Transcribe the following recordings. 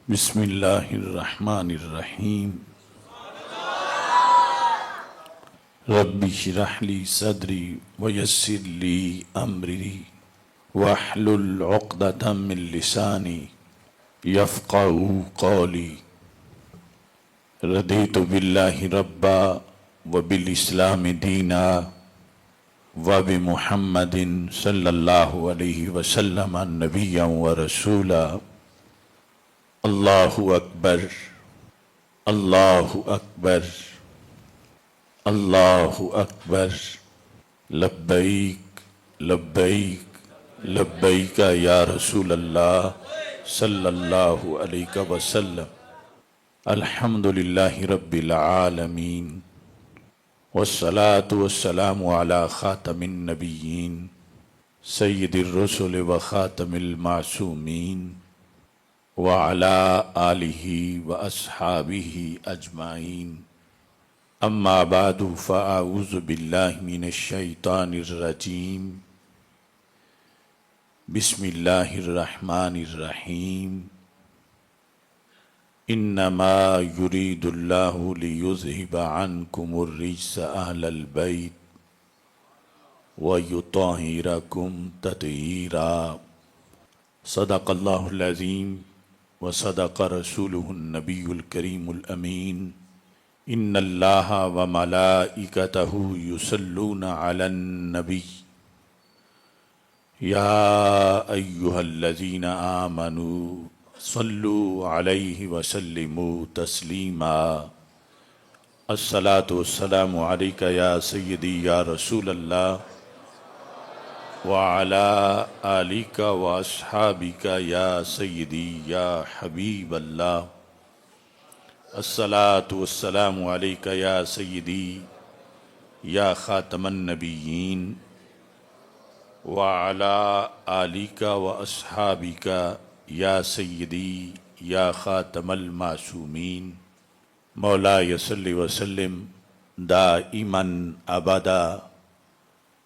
بسم اللہ الرحمن الرحیم رب اشرح لی صدری ویسر لی امری واحلل عقدۃ من لسانی یفقہوا قولی رضیت باللہ ربا وبالاسلام دینا وبمحمد صلی اللہ علیہ وسلم نبیا ورسولا اللہ اکبر اللہ اکبر اللہ اکبر لبیک لبیک لبیک یا رسول اللہ صلی اللہ علیہ وسلم الحمدللہ رب العالمین والصلاة والسلام علی خاتم النبیین سید الرسل وخاتم المعصومین وعلى آلہ واصحابہ اجمعین اما بعد فاعوذ باللہ من الشیطان الرجیم بسم اللہ الرحمن الرحیم انما یرید اللہ لیذہب عنکم الرجس اہل البیت ویطہرکم تطہیرا صدق اللہ العظیم وصدق رسولہ النبی الکریم الامین ان اللہ وملائکتہ یصلون علی النبی یا ایہا الذین آمنوا صلوا علیہ وسلموا تسلیما الصلاة والسلام علیکہ یا سیدی یا رسول اللہ وعلى آلك وأصحابك يا سيدي يا حبيب الله الصلاة والسلام عليك يا سيدي يا خاتم النبيين وعلى آلك وأصحابك يا سيدي يا خاتم المعصومين مولاي صل وسلم دائما أبدا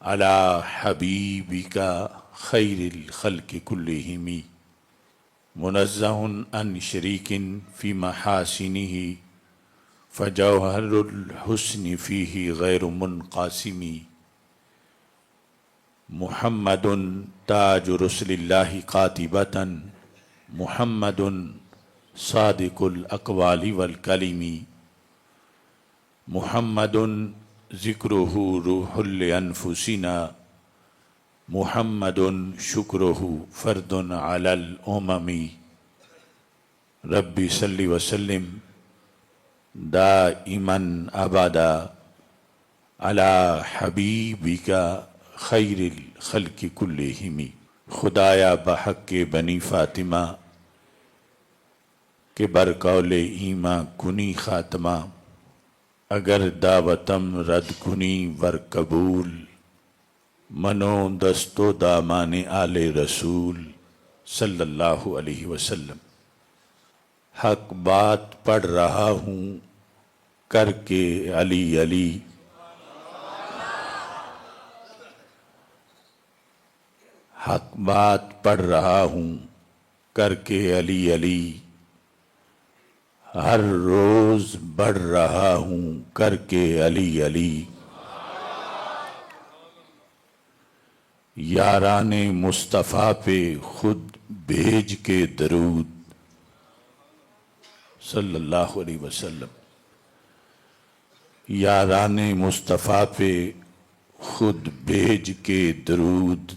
على حبيبك خير الخلق كلهم منزه عن شريك في محاسنه فجوهر الحسن فيه غير منقسم محمد تاج رسل الله قاطبة محمد صادق الأقوال والكلم محمد ذکرہ روح لانفسنا محمد شکرہ فرد علی الامم رب صلی وسلم دائما ابدا علی حبیبک خیر الخلق کلہم خدایا بحق بنی فاطمہ کہ برقول ایماں کنی خاتمہ اگر دعوتم رد کنی ور قبول منو دستو دامان آل رسول صلی اللہ علیہ وسلم حق بات پڑھ رہا ہوں کر کے علی علی حق بات پڑھ رہا ہوں کر کے علی علی ہر روز بڑھ رہا ہوں کر کے علی علی یاران مصطفیٰ پہ خود بھیج کے درود صلی اللہ علیہ وسلم یاران مصطفیٰ پہ خود بھیج کے درود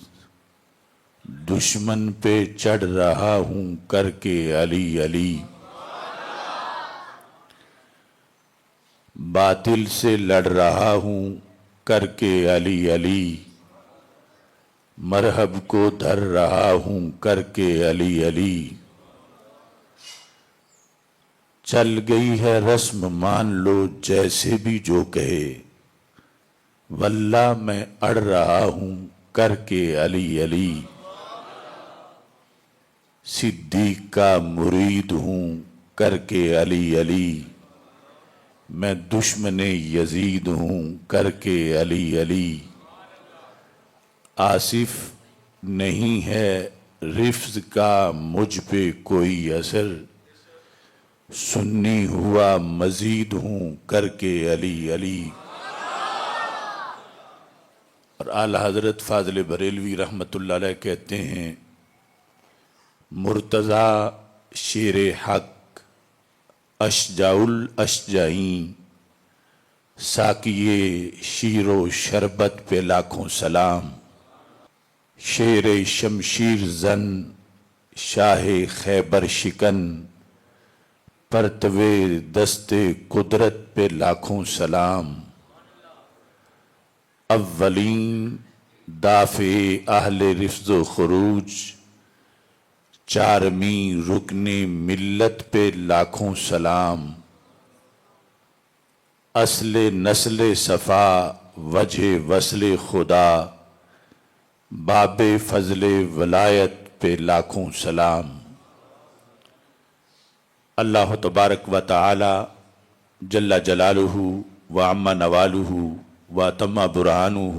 دشمن پہ چڑھ رہا ہوں کر کے علی علی باطل سے لڑ رہا ہوں کر کے علی علی مرحب کو دھر رہا ہوں کر کے علی علی چل گئی ہے رسم مان لو جیسے بھی جو کہے واللہ میں اڑ رہا ہوں کر کے علی علی صدیق کا مرید ہوں کر کے علی علی میں دشمن یزید ہوں کر کے علی علی آصف نہیں ہے رفض کا مجھ پہ کوئی اثر سنی ہوا مزید ہوں کر کے علی علی۔ اور اعلی حضرت فاضل بریلوی رحمۃ اللہ علیہ کہتے ہیں مرتضی شیر حق اشجع الاشجعین، ساقیے شیر و شربت پہ لاکھوں سلام۔ شیر شمشیر زن شاہ خیبر شکن، پرتوے دست قدرت پہ لاکھوں سلام۔ اولین دافع اہل رفض و خروج، چارمیں رکن ملت پہ لاکھوں سلام۔ اصل نسل صفا وجہ وصل خدا، باب فضل ولایت پہ لاکھوں سلام۔ اللہ تبارک و تعالی جل جلالہ وعم نوالہ وتم برہانہ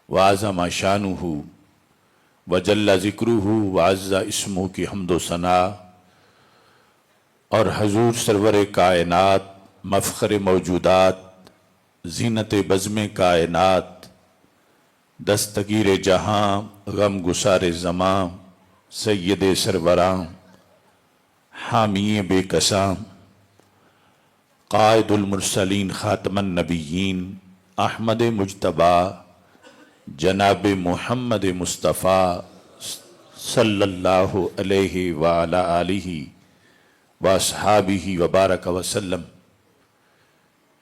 وعظم شانہ وجل ذکرہ وعز اسمہ کی حمد و ثنا، اور حضور سرور کائنات مفخر موجودات زینت بزم کائنات، دستگیر جہاں غم گسار زماں، سید سروراں حامی بے کساں، قائد المرسلین خاتم النبیین احمد مجتبی جناب محمد مصطفیٰ صلی اللہ علیہ وعلی آلہ واصحابہ وبارک وسلم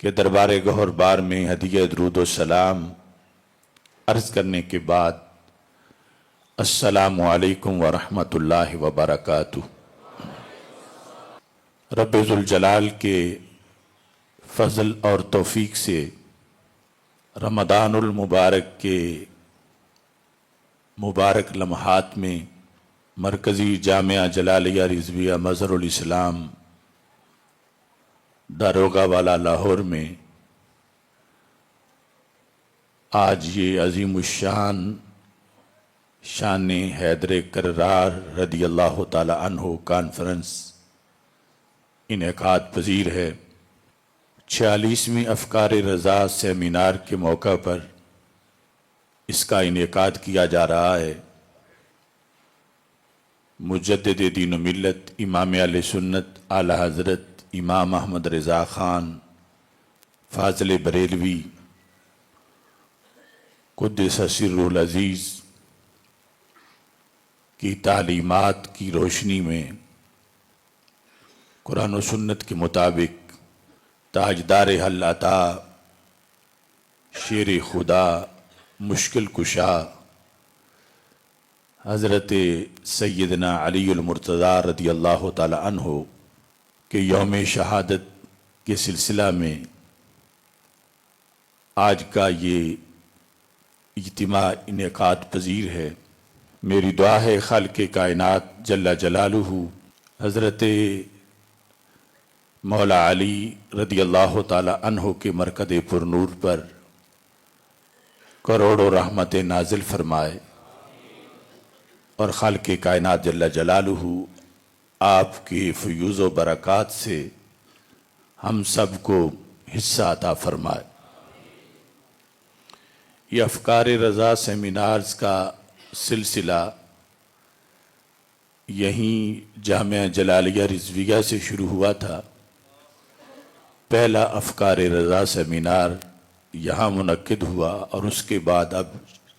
کے دربار گہر بار میں ہدیہ درود و سلام عرض کرنے کے بعد السلام علیکم ورحمۃ اللہ وبرکاتہ۔ رب ذوالجلال کے فضل اور توفیق سے رمضان المبارک کے مبارک لمحات میں مرکزی جامعہ جلالیہ رضویہ مظہر الاسلام داروغہ والا لاہور میں آج یہ عظیم الشان شان حیدر کرار رضی اللہ تعالی عنہ کانفرنس انعقاد پذیر ہے۔ 46ویں افکار رضا سیمینار کے موقع پر اس کا انعقاد کیا جا رہا ہے۔ مجدد دین و ملت امام اہل سنت اعلی حضرت امام احمد رضا خان فاضل بریلوی قدس سرہ العزیز کی تعلیمات کی روشنی میں قرآن و سنت کے مطابق تاجدار حل عطا، شیر خدا، مشکل کشا حضرت سیدنا علی المرتضی رضی اللہ تعالی عنہ کے یوم شہادت کے سلسلہ میں آج کا یہ اجتماع انعقاد پذیر ہے۔ میری دعا ہے خالق کائنات جل جلالہ حضرت مولا علی رضی اللہ تعالی عنہ کے مرکز پر نور پر کروڑوں رحمت نازل فرمائے، اور خالق کائنات جل جلالہ آپ کی فیوز و برکات سے ہم سب کو حصہ عطا فرمائے۔ یہ افکار رضا سیمینارز کا سلسلہ یہیں جامعہ جلالیہ رضویہ سے شروع ہوا تھا۔ پہلا افکار رضا سیمینار یہاں منعقد ہوا، اور اس کے بعد اب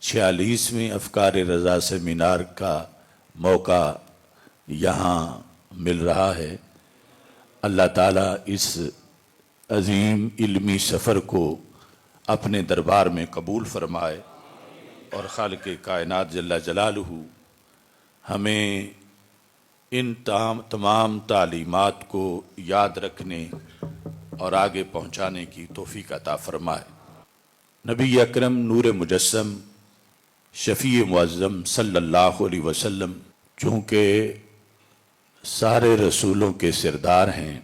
46ویں افکار رضا سیمینار کا موقع یہاں مل رہا ہے۔ اللہ تعالیٰ اس عظیم علمی سفر کو اپنے دربار میں قبول فرمائے، اور خالق کائنات جل جلالہ ہمیں ان تمام تعلیمات کو یاد رکھنے اور آگے پہنچانے کی توفیق عطا فرمائے۔ نبی اکرم نور مجسم شفیع معظم صلی اللہ علیہ وسلم چونکہ سارے رسولوں کے سردار ہیں،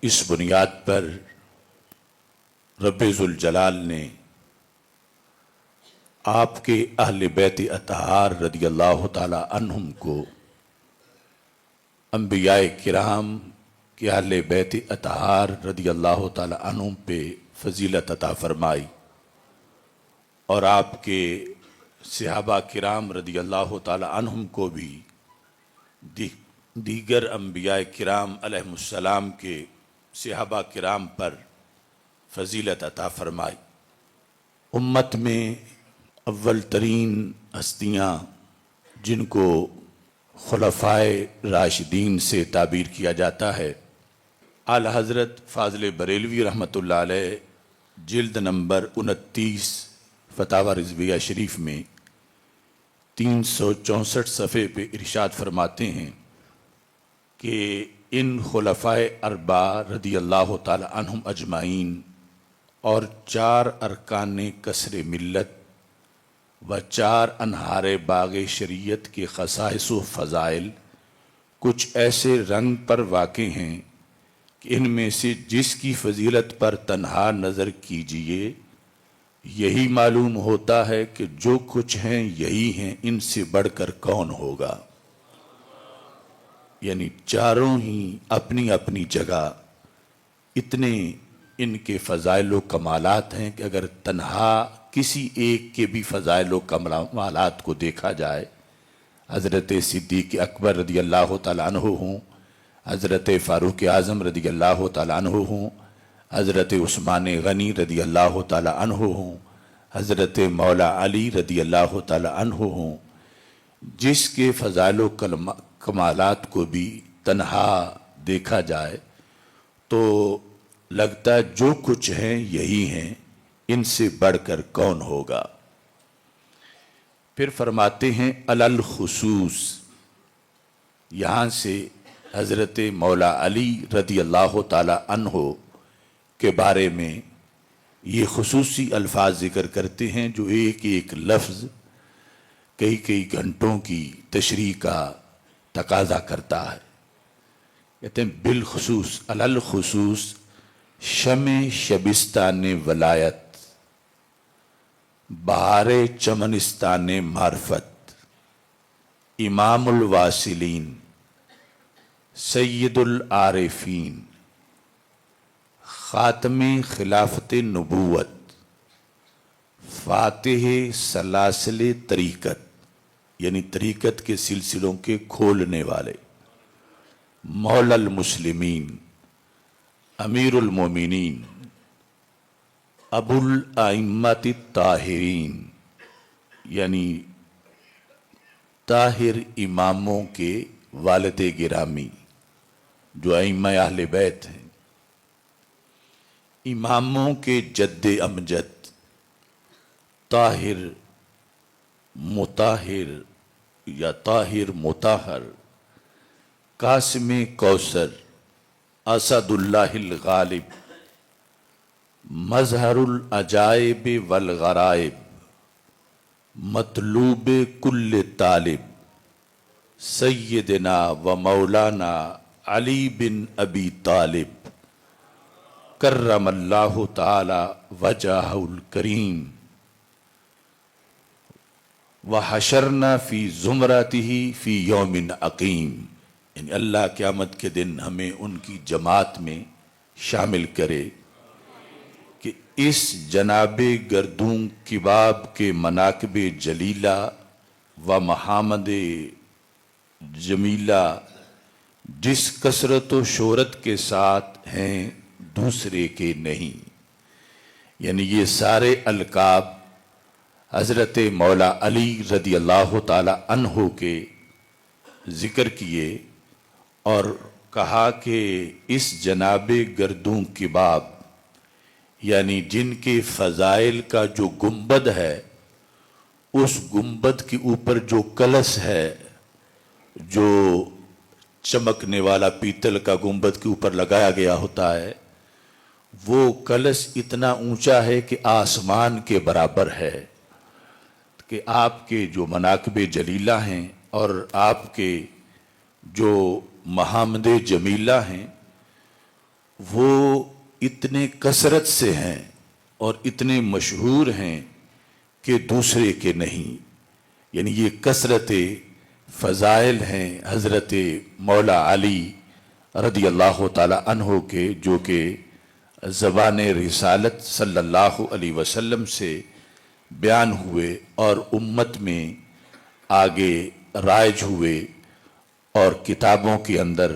اس بنیاد پر رب ذوالجلال نے آپ کے اہل بیت اطہار رضی اللہ تعالی عنہم کو انبیاء کرام کے اہل بیت اطہار رضی اللہ تعالی عنہم پہ فضیلت عطا فرمائی، اور آپ کے صحابہ کرام رضی اللہ تعالی عنہم کو بھی دیگر انبیاء کرام علیہ السلام کے صحابہ کرام پر فضیلت عطا فرمائی۔ امت میں اول ترین ہستیاں جن کو خلفائے راشدین سے تعبیر کیا جاتا ہے، اعلی حضرت فاضل بریلوی رحمۃ اللہ علیہ جلد نمبر 29 فتاوی رضویہ شریف میں 364 صفحے پہ ارشاد فرماتے ہیں کہ ان خلفائے اربعہ رضی اللہ تعالی عنہم اجمعین اور 4 ارکان کسر ملت و 4 انہار باغ شریعت کے خصائص و فضائل کچھ ایسے رنگ پر واقع ہیں کہ ان میں سے جس کی فضیلت پر تنہا نظر کیجئے یہی معلوم ہوتا ہے کہ جو کچھ ہیں یہی ہیں، ان سے بڑھ کر کون ہوگا۔ یعنی چاروں ہی اپنی اپنی جگہ اتنے ان کے فضائل و کمالات ہیں کہ اگر تنہا کسی ایک کے بھی فضائل و کمالات کو دیکھا جائے، حضرت صدیق اکبر رضی اللہ تعالیٰ عنہ ہوں، حضرت فاروق اعظم رضی اللہ تعالیٰ عنہ ہوں، حضرت عثمان غنی رضی اللہ تعالیٰ عنہ ہوں، حضرت مولا علی رضی اللہ تعالیٰ عنہ ہوں، جس کے فضائل و کمالات کو بھی تنہا دیکھا جائے تو لگتا ہے جو کچھ ہیں یہی ہیں، ان سے بڑھ کر کون ہوگا۔ پھر فرماتے ہیں علی خصوص، یہاں سے حضرت مولا علی رضی اللہ تعالی عنہ کے بارے میں یہ خصوصی الفاظ ذکر کرتے ہیں جو ایک ایک لفظ کئی کئی گھنٹوں کی تشریح کا تقاضا کرتا ہے۔ کہتے ہیں بالخصوص، علی الخصوص شمع شبستان ولایت، بہار چمنستان معرفت، امام الواصلین، سید العارفین، خاتم خلافت نبوت، فاتح سلاسل طریقت یعنی طریقت کے سلسلوں کے کھولنے والے، مولا المسلمین، امیر المومنین، ابو الائمۃ الطاہرین یعنی طاہر اماموں کے والد گرامی جو ائمہ اہل بیت ہیں، اماموں کے جد امجد، طاہر مطاہر یا طاہر مطہر، قاسم کوثر، اسد اللہ الغالب، مظہر العجائب والغرائب، مطلوب کل طالب، سیدنا و مولانا علی بن ابی طالب کرم اللہ تعالی وجہہ الکریم، وحشرنا فی زمرتہ فی یوم عقیم، یعنی اللہ قیامت کے دن ہمیں ان کی جماعت میں شامل کرے کہ اس جناب گردوں کباب کے مناقب جلیلہ و محامد جمیلہ جس کثرت و شہرت کے ساتھ ہیں دوسرے کے نہیں۔ یعنی یہ سارے القاب حضرت مولا علی رضی اللہ تعالی عنہ کے ذکر کیے اور کہا کہ اس جناب گردوں کباب یعنی جن کے فضائل کا جو گنبد ہے، اس گنبد کے اوپر جو کلش ہے، جو چمکنے والا پیتل کا گنبد کے اوپر لگایا گیا ہوتا ہے، وہ کلش اتنا اونچا ہے کہ آسمان کے برابر ہے، کہ آپ کے جو مناقب جلیلہ ہیں اور آپ کے جو محامد جمیلہ ہیں وہ اتنے کثرت سے ہیں اور اتنے مشہور ہیں کہ دوسرے کے نہیں۔ یعنی یہ کثرت فضائل ہیں حضرت مولا علی رضی اللہ تعالی عنہ کے، جو کہ زبان رسالت صلی اللہ علیہ وسلم سے بیان ہوئے اور امت میں آگے رائج ہوئے، اور کتابوں کے اندر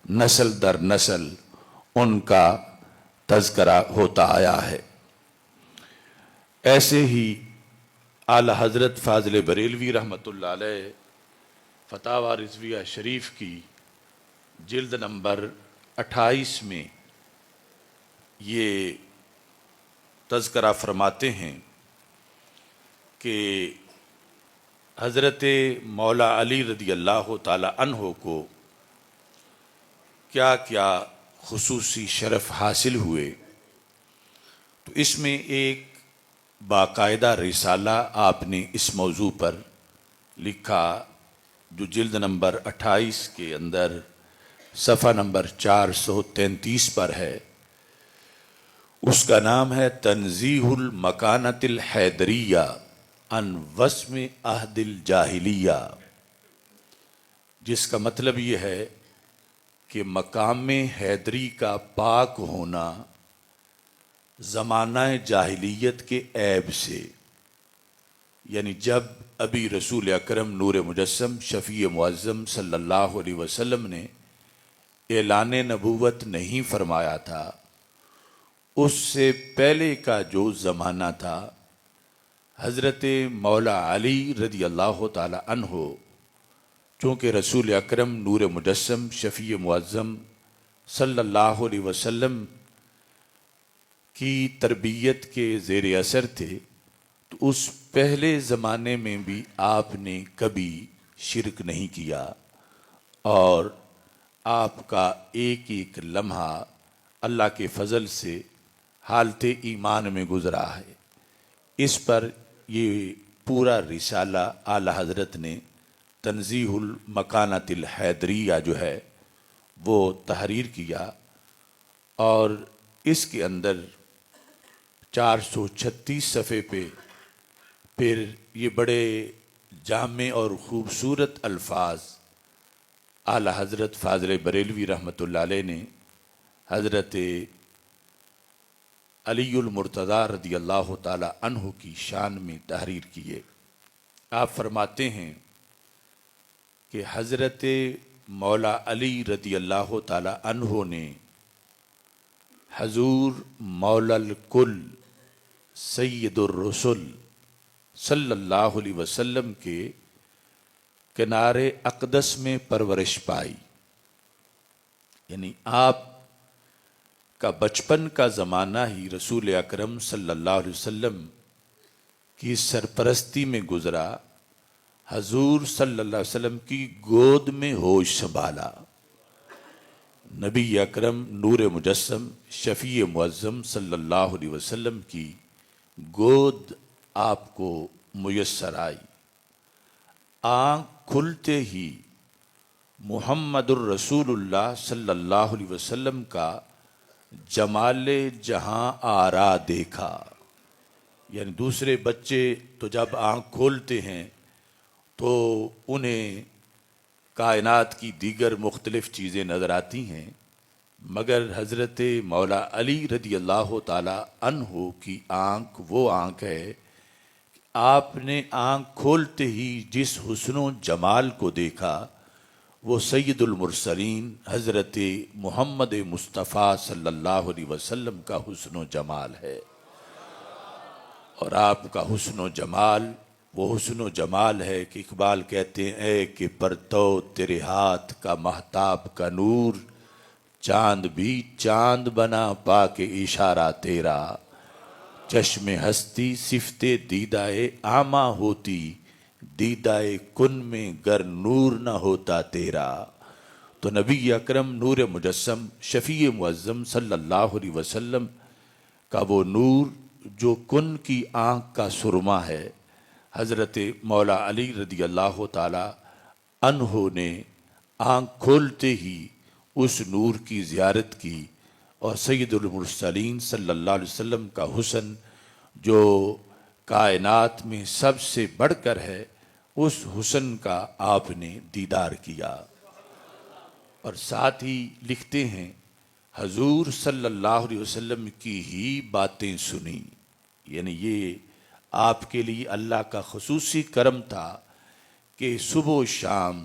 نسل در نسل ان کا تذکرہ ہوتا آیا ہے۔ ایسے ہی اعلی حضرت فاضل بریلوی رحمۃ اللہ علیہ فتاوی رضویہ شریف کی جلد نمبر 28 میں یہ تذکرہ فرماتے ہیں کہ حضرت مولا علی رضی اللہ تعالی عنہ کو کیا کیا خصوصی شرف حاصل ہوئے، تو اس میں ایک باقاعدہ رسالہ آپ نے اس موضوع پر لکھا، جو جلد نمبر 28 کے اندر صفحہ نمبر 433 پر ہے۔ اس کا نام ہے تنزیہ المکانۃ الحیدریہ عن وسم عہد الجاہلیہ، جس کا مطلب یہ ہے کہ مقام حیدری کا پاک ہونا زمانہ جاہلیت کے عیب سے، یعنی جب ابھی رسول اکرم نور مجسم شفیع معظم صلی اللہ علیہ وسلم نے اعلان نبوت نہیں فرمایا تھا، اس سے پہلے کا جو زمانہ تھا، حضرت مولا علی رضی اللہ تعالی عنہ چونکہ رسول اکرم نور مجسم شفیع معظم صلی اللہ علیہ وسلم کی تربیت کے زیر اثر تھے، تو اس پہلے زمانے میں بھی آپ نے کبھی شرک نہیں کیا، اور آپ کا ایک ایک لمحہ اللہ کے فضل سے حالت ایمان میں گزرا ہے۔ اس پر یہ پورا رسالہ اعلی حضرت نے تنزیہ المکانۃ الحیدریہ جو ہے وہ تحریر کیا، اور اس کے اندر 436 صفحے پہ پھر یہ بڑے جامع اور خوبصورت الفاظ اعلی حضرت فاضل بریلوی رحمۃ اللہ علیہ نے حضرت علی المرتضیٰ رضی اللہ تعالی عنہ کی شان میں تحریر کیے۔ آپ فرماتے ہیں کہ حضرت مولا علی رضی اللہ تعالی عنہ نے حضور مولا الکل سید الرسل صلی اللہ علیہ وسلم کے کنارے اقدس میں پرورش پائی، یعنی آپ کا بچپن کا زمانہ ہی رسول اکرم صلی اللہ علیہ وسلم کی سرپرستی میں گزرا، حضور صلی اللہ علیہ وسلم کی گود میں ہوش سنبھالا، نبی اکرم نور مجسم شفیع معظم صلی اللہ علیہ وسلم کی گود آپ کو میسر آئی، آنکھ کھلتے ہی محمد الرسول اللہ صلی اللہ علیہ وسلم کا جمال جہاں آرا دیکھا، یعنی دوسرے بچے تو جب آنکھ کھولتے ہیں تو انہیں کائنات کی دیگر مختلف چیزیں نظر آتی ہیں، مگر حضرت مولا علی رضی اللہ تعالی عنہ کی آنکھ وہ آنکھ ہے کہ آپ نے آنکھ کھولتے ہی جس حسن و جمال کو دیکھا وہ سید المرسلین حضرت محمد مصطفیٰ صلی اللہ علیہ وسلم کا حسن و جمال ہے، اور آپ کا حسن و جمال وہ حسن و جمال ہے کہ اقبال کہتے ہیں اے کہ پرتو تیرے ہاتھ کا مہتاب کا نور، چاند بھی چاند بنا پا کے اشارہ تیرا، چشم ہستی صفت دیدائے اعمیٰ ہوتی، دیدائے کن میں گر نور نہ ہوتا تیرا۔ تو نبی اکرم نور مجسم شفیع معظم صلی اللہ علیہ وسلم کا وہ نور جو کن کی آنکھ کا سرما ہے، حضرت مولا علی رضی اللہ تعالی عنہ نے آنکھ کھولتے ہی اس نور کی زیارت کی، اور سید المرسلین صلی اللہ علیہ وسلم کا حسن جو کائنات میں سب سے بڑھ کر ہے، اس حسن کا آپ نے دیدار کیا۔ اور ساتھ ہی لکھتے ہیں حضور صلی اللہ علیہ وسلم کی ہی باتیں سنی، یعنی یہ آپ کے لیے اللہ کا خصوصی کرم تھا کہ صبح و شام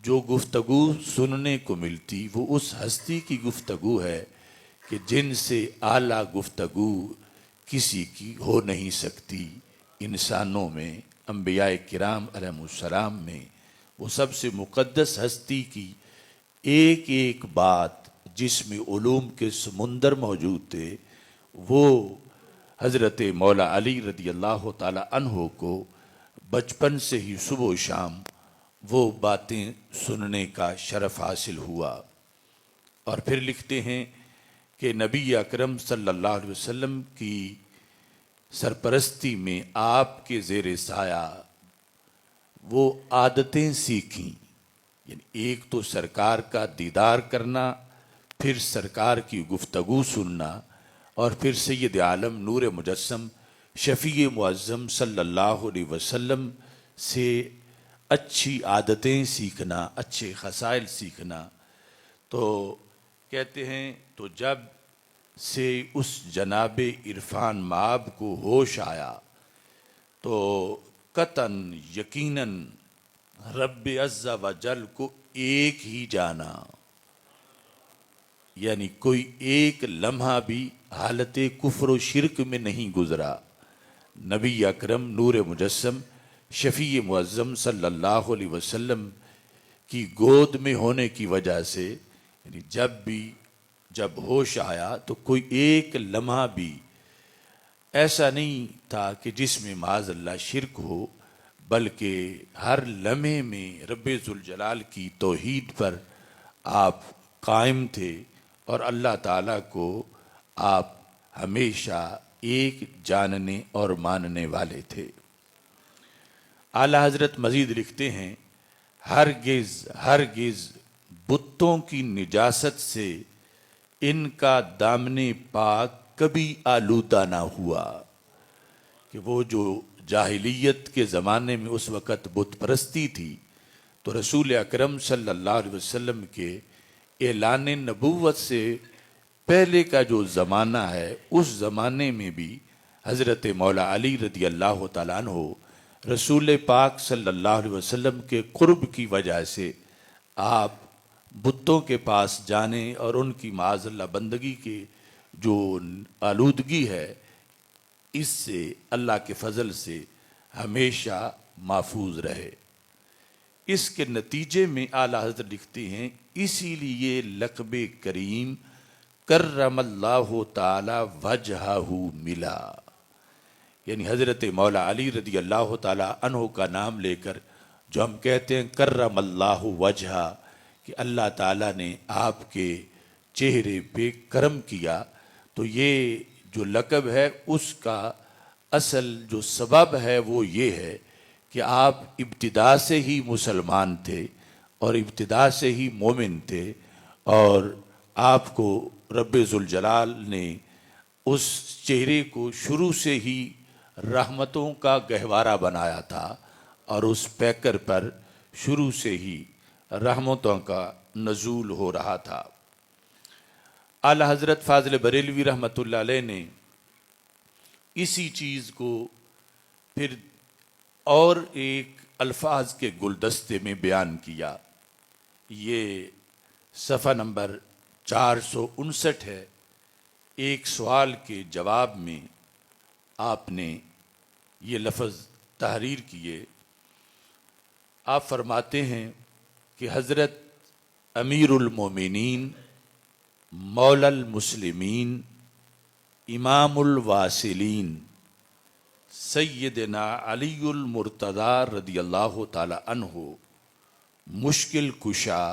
جو گفتگو سننے کو ملتی وہ اس ہستی کی گفتگو ہے کہ جن سے اعلیٰ گفتگو کسی کی ہو نہیں سکتی انسانوں میں، انبیاء کرام علیہ السلام میں۔ وہ سب سے مقدس ہستی کی ایک ایک بات جس میں علوم کے سمندر موجود تھے، وہ حضرت مولا علی رضی اللہ تعالی عنہ کو بچپن سے ہی صبح و شام وہ باتیں سننے کا شرف حاصل ہوا۔ اور پھر لکھتے ہیں کہ نبی اکرم صلی اللہ علیہ وسلم کی سرپرستی میں آپ کے زیر سایہ وہ عادتیں سیکھیں، یعنی ایک تو سرکار کا دیدار کرنا، پھر سرکار کی گفتگو سننا، اور پھر سید عالم نور مجسم شفیع معظم صلی اللہ علیہ وسلم سے اچھی عادتیں سیکھنا، اچھے خصائل سیکھنا۔ تو کہتے ہیں تو جب سے اس جناب عرفان مآب کو ہوش آیا تو قطعاً یقیناً رب عز و جل کو ایک ہی جانا، یعنی کوئی ایک لمحہ بھی حالت کفر و شرک میں نہیں گزرا۔ نبی اکرم نور مجسم شفیع معظم صلی اللہ علیہ وسلم کی گود میں ہونے کی وجہ سے، یعنی جب ہوش آیا تو کوئی ایک لمحہ بھی ایسا نہیں تھا کہ جس میں معاذ اللہ شرک ہو، بلکہ ہر لمحے میں رب ذوالجلال کی توحید پر آپ قائم تھے، اور اللہ تعالیٰ کو آپ ہمیشہ ایک جاننے اور ماننے والے تھے۔ اعلیٰ حضرت مزید لکھتے ہیں ہرگز بتوں کی نجاست سے ان کا دامن پاک کبھی آلودہ نہ ہوا، کہ وہ جو جاہلیت کے زمانے میں اس وقت بت پرستی تھی، تو رسول اکرم صلی اللہ علیہ وسلم کے اعلان نبوت سے پہلے کا جو زمانہ ہے، اس زمانے میں بھی حضرت مولا علی رضی اللہ تعالیٰ عنہ رسول پاک صلی اللہ علیہ وسلم کے قرب کی وجہ سے آپ بتوں کے پاس جانے اور ان کی معاذ اللہ بندگی کے جو آلودگی ہے، اس سے اللہ کے فضل سے ہمیشہ محفوظ رہے۔ اس کے نتیجے میں اعلیٰ حضرت لکھتے ہیں اسی لیے لقب کریم کرم اللہ تعالی وجہہ ملا، یعنی حضرت مولا علی رضی اللہ تعالی عنہ کا نام لے کر جو ہم کہتے ہیں کرم اللہ وجہہ، کہ اللہ تعالیٰ نے آپ کے چہرے پہ کرم کیا، تو یہ جو لقب ہے اس کا اصل جو سبب ہے وہ یہ ہے کہ آپ ابتدا سے ہی مسلمان تھے اور ابتدا سے ہی مومن تھے، اور آپ کو رب ذوالجلال نے اس چہرے کو شروع سے ہی رحمتوں کا گہوارہ بنایا تھا، اور اس پیکر پر شروع سے ہی رحمتوں کا نزول ہو رہا تھا۔ اعلیٰ حضرت فاضل بریلوی رحمۃ اللہ علیہ نے اسی چیز کو پھر اور ایک الفاظ کے گلدستے میں بیان کیا۔ یہ صفحہ نمبر 459 ہے۔ ایک سوال کے جواب میں آپ نے یہ لفظ تحریر کیے۔ آپ فرماتے ہیں کہ حضرت امیر المومنین مولا المسلمین امام الواصلین سیدنا علی المرتضی رضی اللہ تعالی عنہ مشکل کشا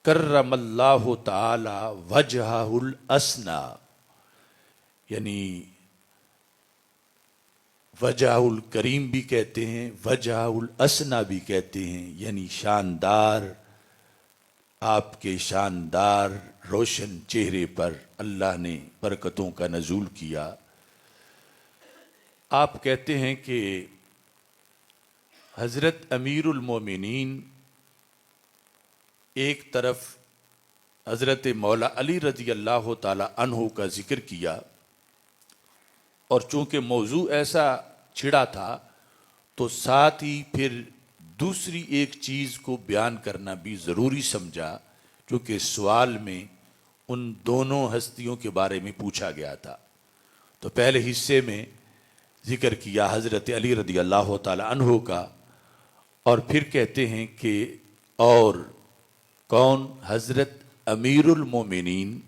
کرم اللہ تعالی وجہہ الاسنا، یعنی وجہ الکریم بھی کہتے ہیں، وجہ الاسنا بھی کہتے ہیں، یعنی شاندار، آپ کے شاندار روشن چہرے پر اللہ نے برکتوں کا نزول کیا۔ آپ کہتے ہیں کہ حضرت امیر المومنین ایک طرف حضرت مولا علی رضی اللہ تعالی عنہ کا ذکر کیا، اور چونکہ موضوع ایسا چھڑا تھا تو ساتھ ہی پھر دوسری ایک چیز کو بیان کرنا بھی ضروری سمجھا، کیونکہ سوال میں ان دونوں ہستیوں کے بارے میں پوچھا گیا تھا۔ تو پہلے حصے میں ذکر کیا حضرت علی رضی اللہ تعالی عنہ کا، اور پھر کہتے ہیں کہ اور کون؟ حضرت امیر المومنین،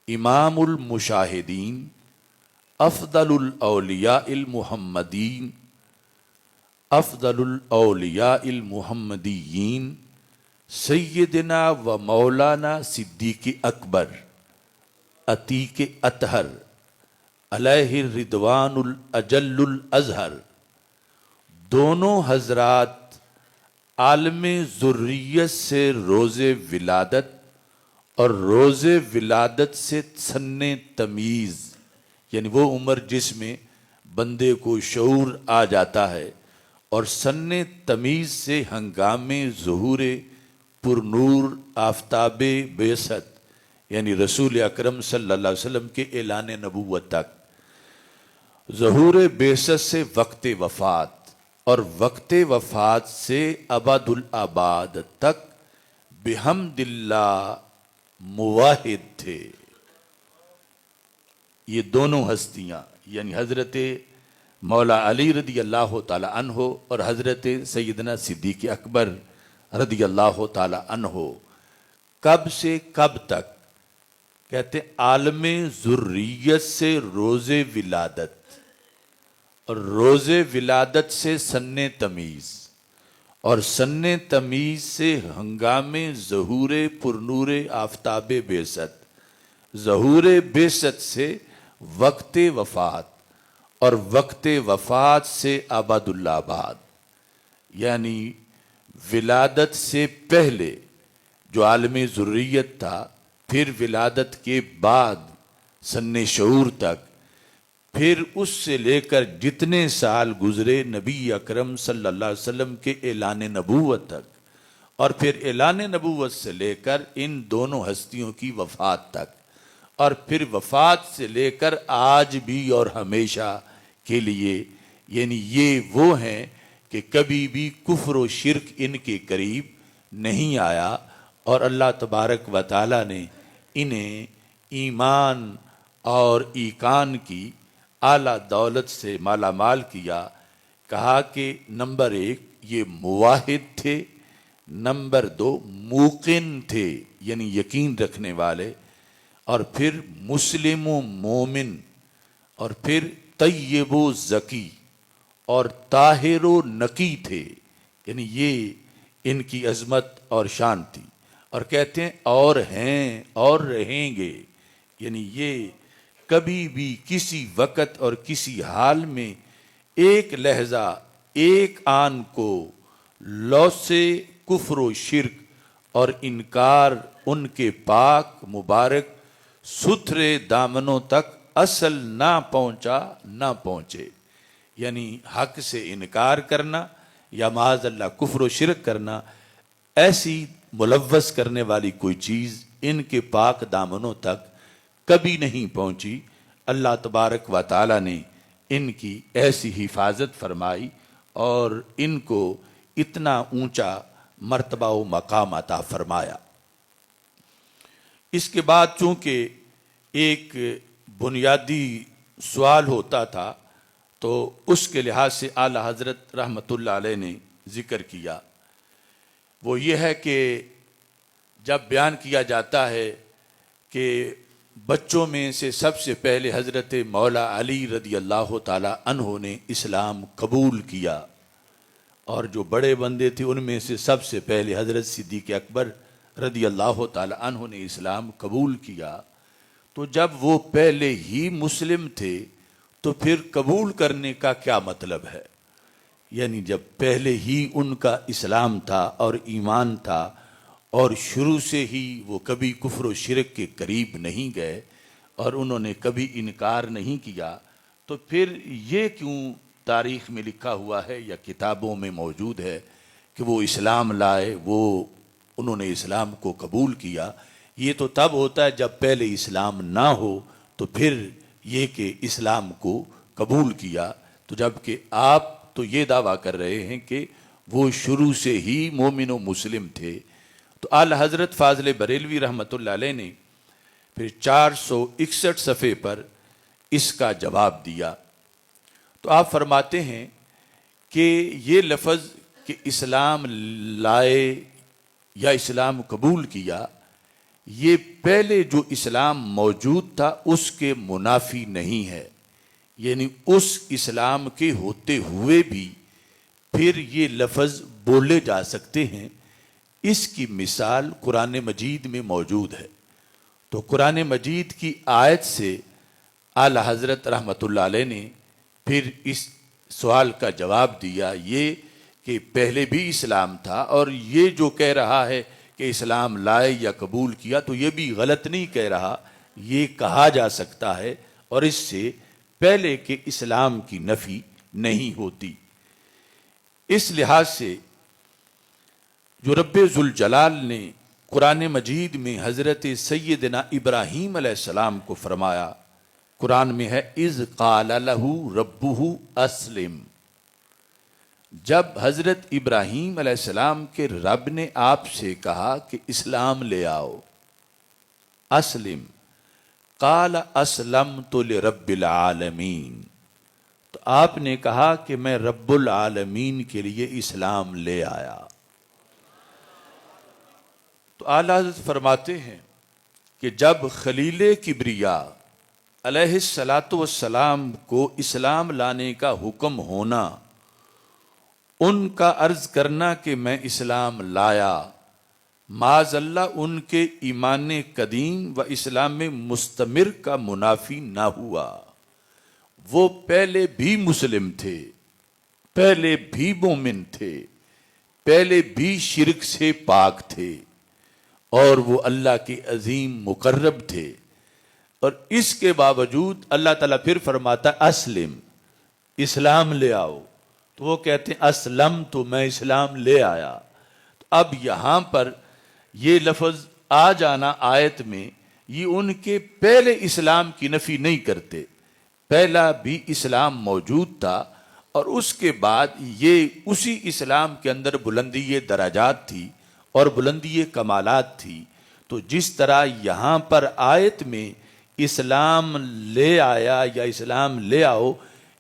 امام المشاہدین، افضل الاولیاء المحمدین، افضل الاولیاء المحمدیین، سیدنا و مولانا صدیق اکبر عتیق اطہر علیہ الرضوان الاجل الازہر۔ دونوں حضرات عالم ذریت سے روز ولادت اور روز ولادت سے سن تمیز، یعنی وہ عمر جس میں بندے کو شعور آ جاتا ہے، اور سن تمیز سے ہنگام ظہور پرنور آفتاب بعثت، یعنی رسول اکرم صلی اللہ علیہ وسلم کے اعلان نبوت تک، ظہور بعثت سے وقت وفات، اور وقت وفات سے ابد الآباد تک بحمد اللہ مواحد تھے۔ یہ دونوں ہستیاں یعنی حضرت مولا علی رضی اللہ تعالی عنہ اور حضرت سیدنا صدیق اکبر رضی اللہ تعالی عنہ کب سے کب تک؟ کہتے ہیں عالم ذریت سے روز ولادت اور روز ولادت سے سن تمیز، اور سن تمیز سے ہنگام ظہور پرنور آفتاب بعثت، ظہور بعثت سے وقت وفات، اور وقت وفات سے ابد الآباد، یعنی ولادت سے پہلے جو عالم ذریت تھا، پھر ولادت کے بعد سن شعور تک، پھر اس سے لے کر جتنے سال گزرے نبی اکرم صلی اللہ علیہ وسلم کے اعلان نبوت تک، اور پھر اعلان نبوت سے لے کر ان دونوں ہستیوں کی وفات تک، اور پھر وفات سے لے کر آج بھی اور ہمیشہ کے لیے، یعنی یہ وہ ہیں کہ کبھی بھی کفر و شرک ان کے قریب نہیں آیا، اور اللہ تبارک و تعالی نے انہیں ایمان اور ایقان کی اعلیٰ دولت سے مالا مال کیا۔ کہا کہ نمبر 1 یہ مواحد تھے، نمبر 2 موقن تھے یعنی یقین رکھنے والے، اور پھر مسلم و مومن، اور پھر طیب و زکی اور طاہر و نقی تھے، یعنی یہ ان کی عظمت اور شان تھی۔ اور کہتے ہیں اور ہیں اور رہیں گے، یعنی یہ کبھی بھی کسی وقت اور کسی حال میں ایک لحظہ ایک آن کو لوثے کفر و شرک اور انکار ان کے پاک مبارک ستھرے دامنوں تک اصل نہ پہنچا نہ پہنچے، یعنی حق سے انکار کرنا یا معاذ اللہ کفر و شرک کرنا، ایسی ملوث کرنے والی کوئی چیز ان کے پاک دامنوں تک کبھی نہیں پہنچی۔ اللہ تبارک و تعالی نے ان کی ایسی حفاظت فرمائی اور ان کو اتنا اونچا مرتبہ و مقام عطا فرمایا۔ اس کے بعد چونکہ ایک بنیادی سوال ہوتا تھا تو اس کے لحاظ سے اعلی حضرت رحمت اللہ علیہ نے ذکر کیا، وہ یہ ہے کہ جب بیان کیا جاتا ہے کہ بچوں میں سے سب سے پہلے حضرت مولا علی رضی اللہ تعالی عنہ نے اسلام قبول کیا، اور جو بڑے بندے تھے ان میں سے سب سے پہلے حضرت صدیق اکبر رضی اللہ تعالی عنہ نے اسلام قبول کیا، تو جب وہ پہلے ہی مسلم تھے تو پھر قبول کرنے کا کیا مطلب ہے؟ یعنی جب پہلے ہی ان کا اسلام تھا اور ایمان تھا، اور شروع سے ہی وہ کبھی کفر و شرک کے قریب نہیں گئے اور انہوں نے کبھی انکار نہیں کیا، تو پھر یہ کیوں تاریخ میں لکھا ہوا ہے یا کتابوں میں موجود ہے کہ وہ اسلام لائے، انہوں نے اسلام کو قبول کیا، یہ تو تب ہوتا ہے جب پہلے اسلام نہ ہو، تو پھر یہ کہ اسلام کو قبول کیا۔ تو جب کہ آپ تو یہ دعویٰ کر رہے ہیں کہ وہ شروع سے ہی مومن و مسلم تھے، تو اعلی حضرت فاضل بریلوی رحمۃ اللہ علیہ نے پھر 461 صفحے پر اس کا جواب دیا۔ تو آپ فرماتے ہیں کہ یہ لفظ کہ اسلام لائے یا اسلام قبول کیا، یہ پہلے جو اسلام موجود تھا اس کے منافی نہیں ہے، یعنی اس اسلام کے ہوتے ہوئے بھی پھر یہ لفظ بولے جا سکتے ہیں۔ اس کی مثال قرآن مجید میں موجود ہے۔ تو قرآن مجید کی آیت سے اعلی حضرت رحمۃ اللہ علیہ نے پھر اس سوال کا جواب دیا، یہ کہ پہلے بھی اسلام تھا، اور یہ جو کہہ رہا ہے کہ اسلام لائے یا قبول کیا، تو یہ بھی غلط نہیں کہہ رہا، یہ کہا جا سکتا ہے، اور اس سے پہلے کہ اسلام کی نفی نہیں ہوتی۔ اس لحاظ سے جو رب ذوالجلال نے قرآن مجید میں حضرت سیدنا ابراہیم علیہ السلام کو فرمایا، قرآن میں ہے اذ قال لہ ربہ اسلم، جب حضرت ابراہیم علیہ السلام کے رب نے آپ سے کہا کہ اسلام لے آؤ، اسلم، قال اسلمت لرب العالمین، تو آپ نے کہا کہ میں رب العالمین کے لیے اسلام لے آیا۔ تو اعلیٰ حضرت فرماتے ہیں کہ جب خلیل کبریا علیہ السلام کو اسلام لانے کا حکم ہونا، ان کا عرض کرنا کہ میں اسلام لایا، معاذ اللہ ان کے ایمان قدیم و اسلام میں مستمر کا منافی نہ ہوا۔ وہ پہلے بھی مسلم تھے، پہلے بھی مومن تھے، پہلے بھی شرک سے پاک تھے، اور وہ اللہ کے عظیم مقرب تھے، اور اس کے باوجود اللہ تعالیٰ پھر فرماتا اسلم، اسلام لے آؤ، تو وہ کہتے ہیں اسلم، تو میں اسلام لے آیا۔ تو اب یہاں پر یہ لفظ آ جانا آیت میں، یہ ان کے پہلے اسلام کی نفی نہیں کرتے، پہلا بھی اسلام موجود تھا، اور اس کے بعد یہ اسی اسلام کے اندر بلندی درجات تھی اور بلندی کمالات تھی۔ تو جس طرح یہاں پر آیت میں اسلام لے آیا یا اسلام لے آؤ،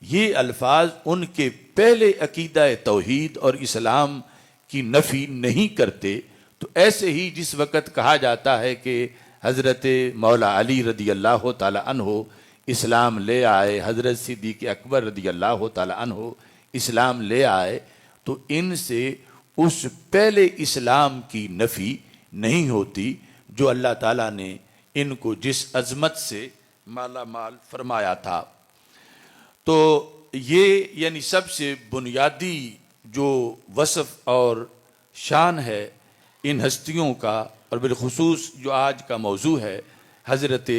یہ الفاظ ان کے پہلے عقیدہ توحید اور اسلام کی نفی نہیں کرتے۔ تو ایسے ہی جس وقت کہا جاتا ہے کہ حضرت مولا علی رضی اللہ تعالی عنہ اسلام لے آئے، حضرت صدیق اکبر رضی اللہ تعالی عنہ اسلام لے آئے، تو ان سے اس پہلے اسلام کی نفی نہیں ہوتی جو اللہ تعالیٰ نے ان کو جس عظمت سے مالا مال فرمایا تھا۔ تو یہ یعنی سب سے بنیادی جو وصف اور شان ہے ان ہستیوں کا، اور بالخصوص جو آج کا موضوع ہے حضرت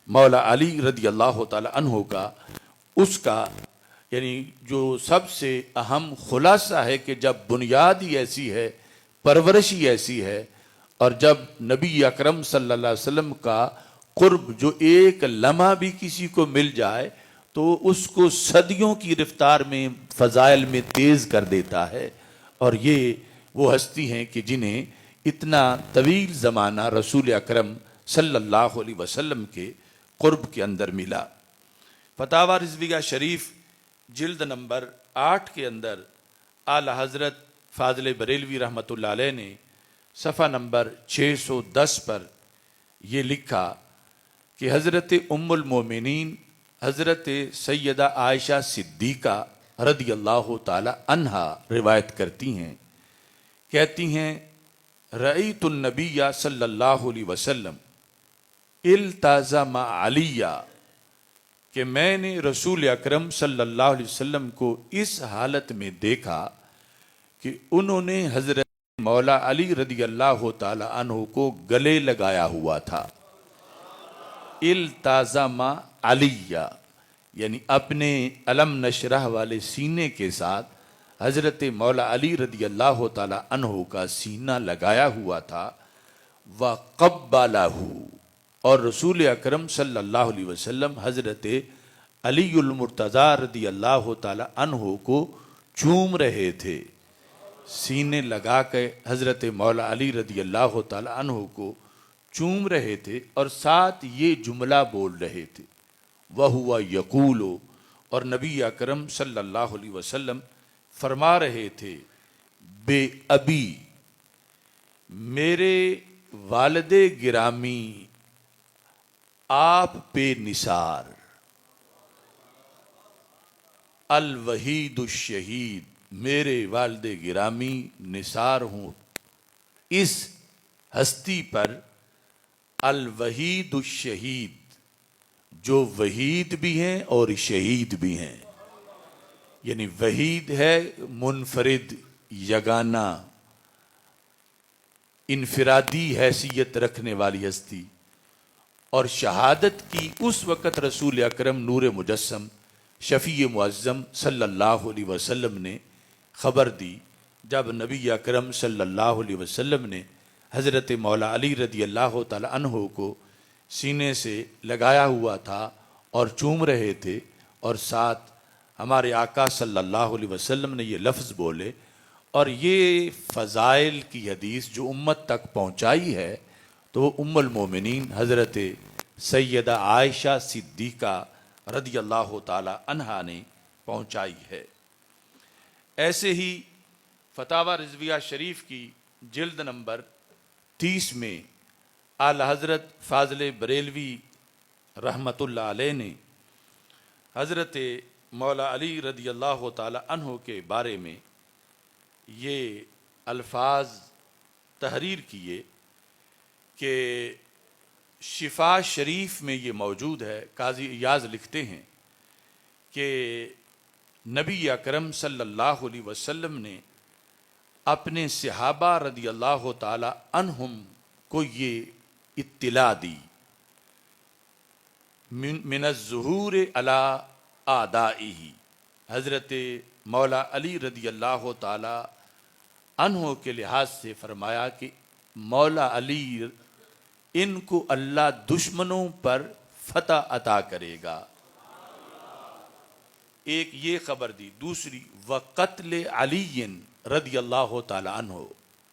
مولا علی رضی اللہ تعالی عنہ کا، اس کا یعنی جو سب سے اہم خلاصہ ہے کہ جب بنیاد ہی ایسی ہے، پرورش ہی ایسی ہے، اور جب نبی اکرم صلی اللہ علیہ وسلم کا قرب جو ایک لمحہ بھی کسی کو مل جائے تو اس کو صدیوں کی رفتار میں فضائل میں تیز کر دیتا ہے، اور یہ وہ ہستی ہیں کہ جنہیں اتنا طویل زمانہ رسول اکرم صلی اللہ علیہ وسلم کے قرب کے اندر ملا۔ فتاوی رضویہ شریف جلد نمبر 8 کے اندر اعلیٰ حضرت فاضل بریلوی رحمۃ اللہ علیہ نے صفحہ نمبر 610 پر یہ لکھا کہ حضرت ام المومنین حضرت سیدہ عائشہ صدیقہ رضی اللہ تعالی عنہا روایت کرتی ہیں، کہتی ہیں رأیت النبی صلی اللہ علیہ وسلم التزم علیہ، کہ میں نے رسول اکرم صلی اللہ علیہ وسلم کو اس حالت میں دیکھا کہ انہوں نے حضرت مولا علی رضی اللہ تعالی عنہ کو گلے لگایا ہوا تھا۔ التزم علیہ یعنی اپنے علم نشرح والے سینے کے ساتھ حضرت مولا علی رضی اللہ تعالی عنہ کا سینہ لگایا ہوا تھا، وَقَبَّلَهُ، اور رسول اکرم صلی اللہ علیہ وسلم حضرت علی المرتضیٰ رضی اللہ تعالی عنہ کو چوم رہے تھے، سینے لگا کے حضرت مولا علی رضی اللہ تعالی عنہ کو چوم رہے تھے، اور ساتھ یہ جملہ بول رہے تھے، وَهُوَ يَقُولُ، اور نبی اکرم صلی اللہ علیہ وسلم فرما رہے تھے، بے ابی، میرے والد گرامی آپ پہ نثار، الوحید الشہید، میرے والد گرامی نثار ہوں اس ہستی پر، الوحید الشہید، جو وحید بھی ہیں اور شہید بھی ہیں، یعنی وحید ہے منفرد، یگانہ، انفرادی حیثیت رکھنے والی ہستی، اور شہادت کی اس وقت رسول اکرم نور مجسم شفیع معظم صلی اللہ علیہ وسلم نے خبر دی، جب نبی اکرم صلی اللہ علیہ وسلم نے حضرت مولا علی رضی اللہ تعالی عنہ کو سینے سے لگایا ہوا تھا اور چوم رہے تھے، اور ساتھ ہمارے آقا صلی اللہ علیہ وسلم نے یہ لفظ بولے، اور یہ فضائل کی حدیث جو امت تک پہنچائی ہے تو وہ ام المومنین حضرت سیدہ عائشہ صدیقہ رضی اللہ تعالی عنہا نے پہنچائی ہے۔ ایسے ہی فتاوی رضویہ شریف کی جلد نمبر 30 میں اعلی حضرت فاضل بریلوی رحمت اللہ علیہ نے حضرت مولا علی رضی اللہ تعالی عنہ کے بارے میں یہ الفاظ تحریر کیے کہ شفا شریف میں یہ موجود ہے۔ قاضی ایاز لکھتے ہیں کہ نبی اکرم صلی اللہ علیہ وسلم نے اپنے صحابہ رضی اللہ تعالی عنہم کو یہ اطلاع دی، من الظہور علی اعدائہ، حضرت مولا علی رضی اللہ تعالی عنہ کے لحاظ سے فرمایا کہ مولا علی ان کو اللہ دشمنوں پر فتح عطا کرے گا، ایک یہ خبر دی۔ دوسری، وقتل علی رضی اللہ تعالی عنہ،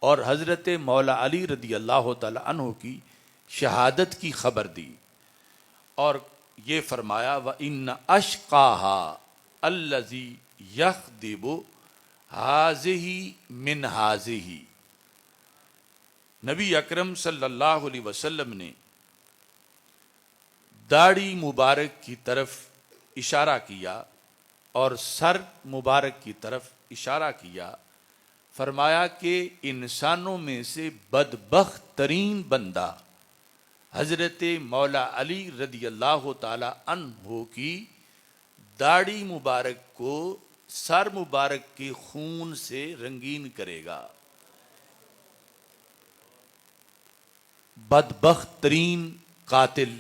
اور حضرت مولا علی رضی اللہ تعالی عنہ کی شہادت کی خبر دی، اور یہ فرمایا وَإِنَّ أَشْقَاهَا الَّذِي يَخْدِبُ هَذِهِ مِنْ هَذِهِ، نبی اکرم صلی اللہ علیہ وسلم نے داڑھی مبارک کی طرف اشارہ کیا اور سر مبارک کی طرف اشارہ کیا، فرمایا کہ انسانوں میں سے بدبخت ترین بندہ حضرت مولا علی رضی اللہ تعالی عنہ کی داڑھی مبارک کو سر مبارک کے خون سے رنگین کرے گا، بدبخت ترین قاتل۔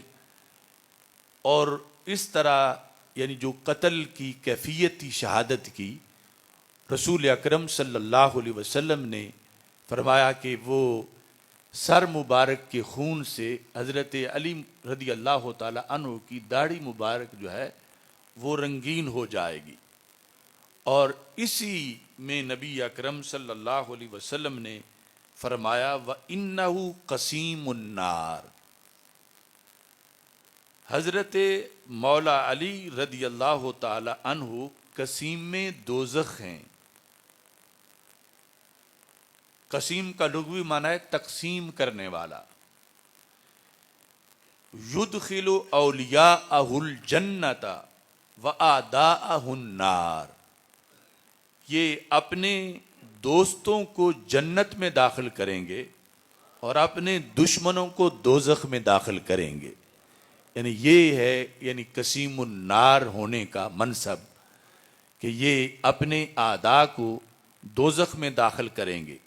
اور اس طرح یعنی جو قتل کی کیفیت تھی شہادت کی، رسول اکرم صلی اللہ علیہ وسلم نے فرمایا کہ وہ سر مبارک کے خون سے حضرت علی رضی اللہ تعالی عنہ کی داڑھی مبارک جو ہے وہ رنگین ہو جائے گی، اور اسی میں نبی اکرم صلی اللہ علیہ وسلم نے فرمایا وَإِنَّهُ قَسِيمُ النَّارِ، حضرت مولا علی رضی اللہ تعالی عنہ قسیم دوزخ ہیں۔ قسیم کا لغوی معنی ہے تقسیم کرنے والا۔ یدخل اولیاءہ الجنت واعداءہ النار، یہ اپنے دوستوں کو جنت میں داخل کریں گے اور اپنے دشمنوں کو دوزخ میں داخل کریں گے، یعنی یہ ہے یعنی قسیم النار ہونے کا منصب، کہ یہ اپنے اعداء کو دوزخ میں داخل کریں گے۔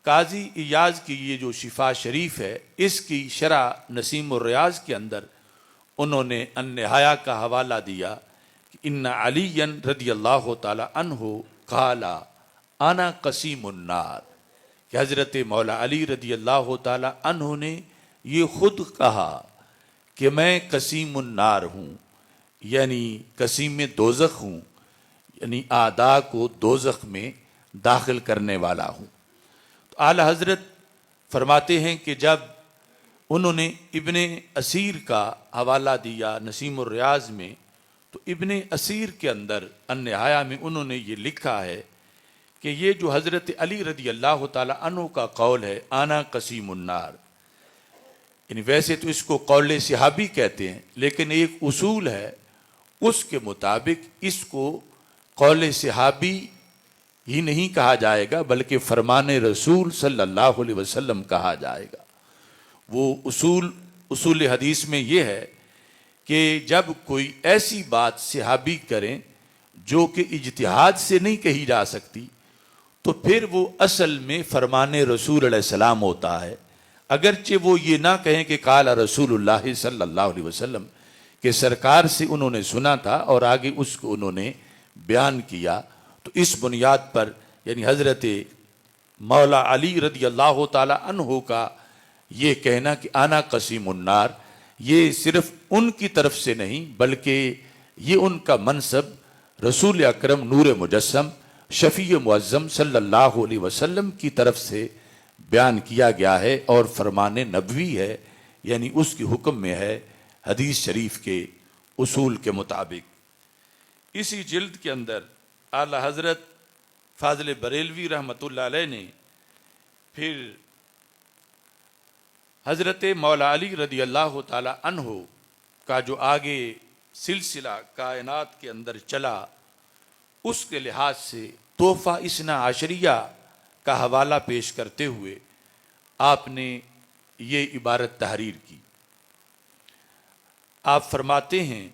قاضی ایاز کی یہ جو شفا شریف ہے، اس کی شرح نسیم الریاض کے اندر انہوں نے النہایہ کا حوالہ دیا کہ ان علی رضی اللہ تعالی عنہ قال انا قسیم النار، کہ حضرت مولا علی رضی اللہ تعالی عنہ نے یہ خود کہا کہ میں قسیم النار ہوں، یعنی قسیم دوزخ ہوں، یعنی اعداء کو دوزخ میں داخل کرنے والا ہوں۔ تو اعلی حضرت فرماتے ہیں کہ جب انہوں نے ابن اسیر کا حوالہ دیا نسیم الریاض میں، تو ابن اسیر کے اندر النہایہ میں انہوں نے یہ لکھا ہے کہ یہ جو حضرت علی رضی اللہ تعالی عنہ کا قول ہے انا قسیم النار، یعنی ویسے تو اس کو قول صحابی کہتے ہیں، لیکن ایک اصول ہے اس کے مطابق اس کو قول صحابی ہی نہیں کہا جائے گا بلکہ فرمان رسول صلی اللہ علیہ وسلم کہا جائے گا۔ وہ اصول حدیث میں یہ ہے کہ جب کوئی ایسی بات صحابی کریں جو کہ اجتہاد سے نہیں کہی جا سکتی تو پھر وہ اصل میں فرمان رسول علیہ السلام ہوتا ہے، اگرچہ وہ یہ نہ کہیں کہ قال رسول اللہ صلی اللہ علیہ وسلم، کہ سرکار سے انہوں نے سنا تھا اور آگے اس کو انہوں نے بیان کیا۔ تو اس بنیاد پر یعنی حضرت مولا علی رضی اللہ تعالی عنہ کا یہ کہنا کہ انا قسیم النار، یہ صرف ان کی طرف سے نہیں بلکہ یہ ان کا منصب رسول اکرم نور مجسم شفیع معظم صلی اللہ علیہ وسلم کی طرف سے بیان کیا گیا ہے اور فرمان نبوی ہے، یعنی اس کی حکم میں ہے حدیث شریف کے اصول کے مطابق۔ اسی جلد کے اندر اعلی حضرت فاضل بریلوی رحمۃ اللہ علیہ نے پھر حضرت مولا علی رضی اللہ تعالی عنہ کا جو آگے سلسلہ کائنات کے اندر چلا اس کے لحاظ سے تحفہ اثنا عشریہ کا حوالہ پیش کرتے ہوئے آپ نے یہ عبارت تحریر کی۔ آپ فرماتے ہیں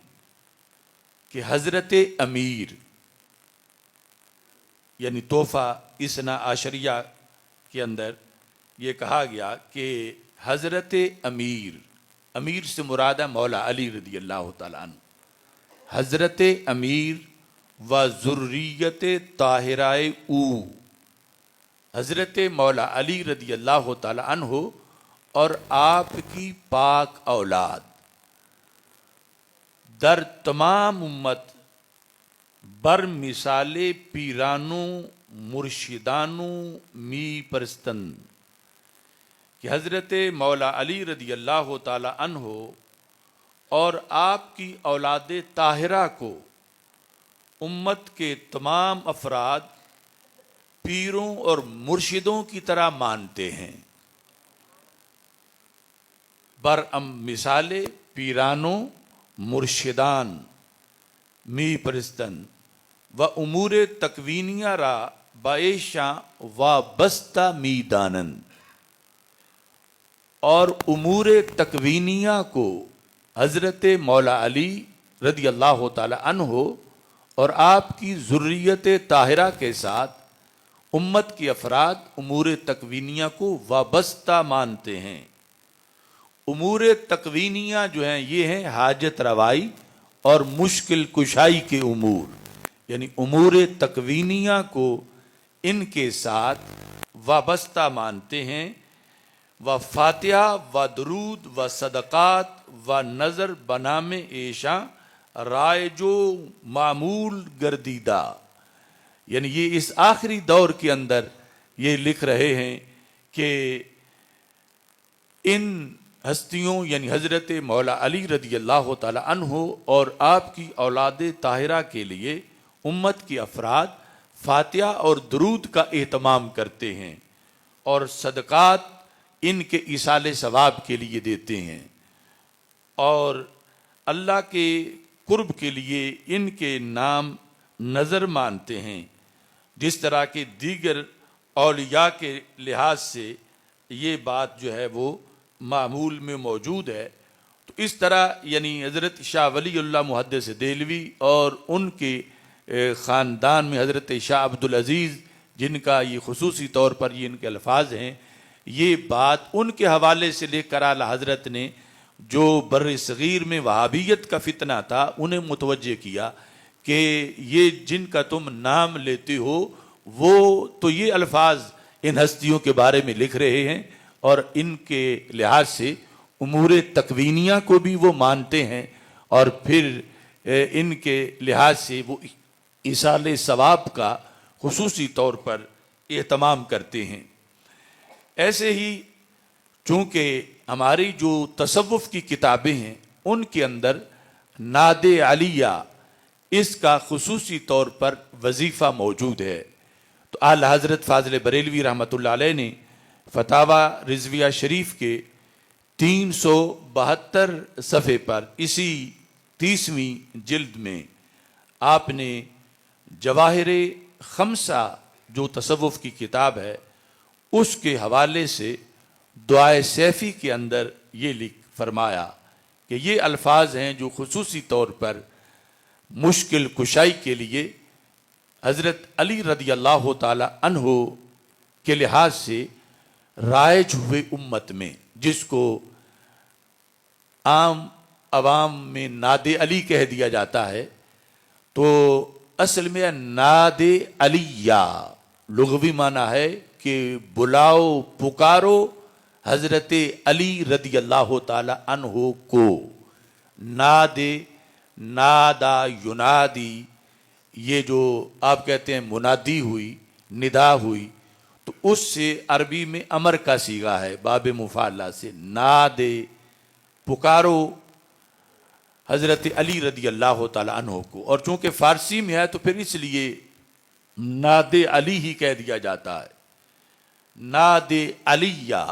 کہ حضرت امیر، یعنی تحفہ اثنا عشریہ کے اندر یہ کہا گیا کہ حضرت امیر سے مراد ہے مولا علی رضی اللہ تعالیٰ عنہ، حضرت امیر و ذریت طاہرائے او، حضرت مولا علی رضی اللہ تعالیٰ عنہ اور آپ کی پاک اولاد در تمام امت بر مثال پیرانو مرشدانو می پرستن، کہ حضرت مولا علی رضی اللہ تعالی عنہ اور آپ کی اولاد طاہرہ کو امت کے تمام افراد پیروں اور مرشدوں کی طرح مانتے ہیں۔ برام مثال پیرانو مرشدان می پرستن و امور تکوینیہ را باعشاں وابستہ می دانند، اور امور تکوینیہ کو حضرت مولا علی رضی اللہ تعالی عنہ اور آپ کی ذریت طاہرہ کے ساتھ امت کے افراد امور تکوینیہ کو وابستہ مانتے ہیں۔ امور تکوینیہ جو ہیں یہ ہیں حاجت روائی اور مشکل کشائی کے امور، یعنی امور تکوینیہ کو ان کے ساتھ وابستہ مانتے ہیں۔ و فاتحہ و درود و صدقات و نظر بنام ایشاں رائجو معمول گردیدہ، یعنی یہ اس آخری دور کے اندر یہ لکھ رہے ہیں کہ ان ہستیوں یعنی حضرت مولا علی رضی اللہ تعالی عنہ اور آپ کی اولاد طاہرہ کے لیے امت کے افراد فاتحہ اور درود کا اہتمام کرتے ہیں اور صدقات ان کے ایصال ثواب کے لیے دیتے ہیں، اور اللہ کے قرب کے لیے ان کے نام نظر مانتے ہیں، جس طرح کے دیگر اولیاء کے لحاظ سے یہ بات جو ہے وہ معمول میں موجود ہے۔ تو اس طرح یعنی حضرت شاہ ولی اللہ محدث دہلوی اور ان کے خاندان میں حضرت شاہ عبدالعزیز جن کا یہ خصوصی طور پر یہ ان کے الفاظ ہیں، یہ بات ان کے حوالے سے لے کر اعلیٰ حضرت نے جو بر صغیر میں وہابیت کا فتنہ تھا انہیں متوجہ کیا کہ یہ جن کا تم نام لیتے ہو وہ تو یہ الفاظ ان ہستیوں کے بارے میں لکھ رہے ہیں اور ان کے لحاظ سے امور تکوینیہ کو بھی وہ مانتے ہیں اور پھر ان کے لحاظ سے وہ ایصال ثواب کا خصوصی طور پر اہتمام کرتے ہیں۔ ایسے ہی چونکہ ہماری جو تصوف کی کتابیں ہیں ان کے اندر ناد علیہ اس کا خصوصی طور پر وظیفہ موجود ہے، تو اعلی حضرت فاضل بریلوی رحمۃ اللہ علیہ نے فتاوی رضویہ شریف کے 372 صفحے پر اسی 30ویں جلد میں آپ نے جواہر خمسہ جو تصوف کی کتاب ہے اس کے حوالے سے دعائے سیفی کے اندر یہ لکھ فرمایا کہ یہ الفاظ ہیں جو خصوصی طور پر مشکل کشائی کے لیے حضرت علی رضی اللہ تعالی عنہ کے لحاظ سے رائج ہوئے امت میں، جس کو عام عوام میں ناد علی کہہ دیا جاتا ہے، تو اصل میں ناد علیہ لغوی معنی ہے کہ بلاؤ پکارو حضرت علی رضی اللہ تعالی عنہ کو۔ نادا ینادی، یہ جو آپ کہتے ہیں منادی ہوئی، ندا ہوئی، تو اس سے عربی میں امر کا صیغہ ہے باب مفعلہ سے، نادے پکارو حضرت علی رضی اللہ تعالی عنہ کو، اور چونکہ فارسی میں ہے تو پھر اس لیے ناد علی ہی کہہ دیا جاتا ہے۔ ناد علیہ،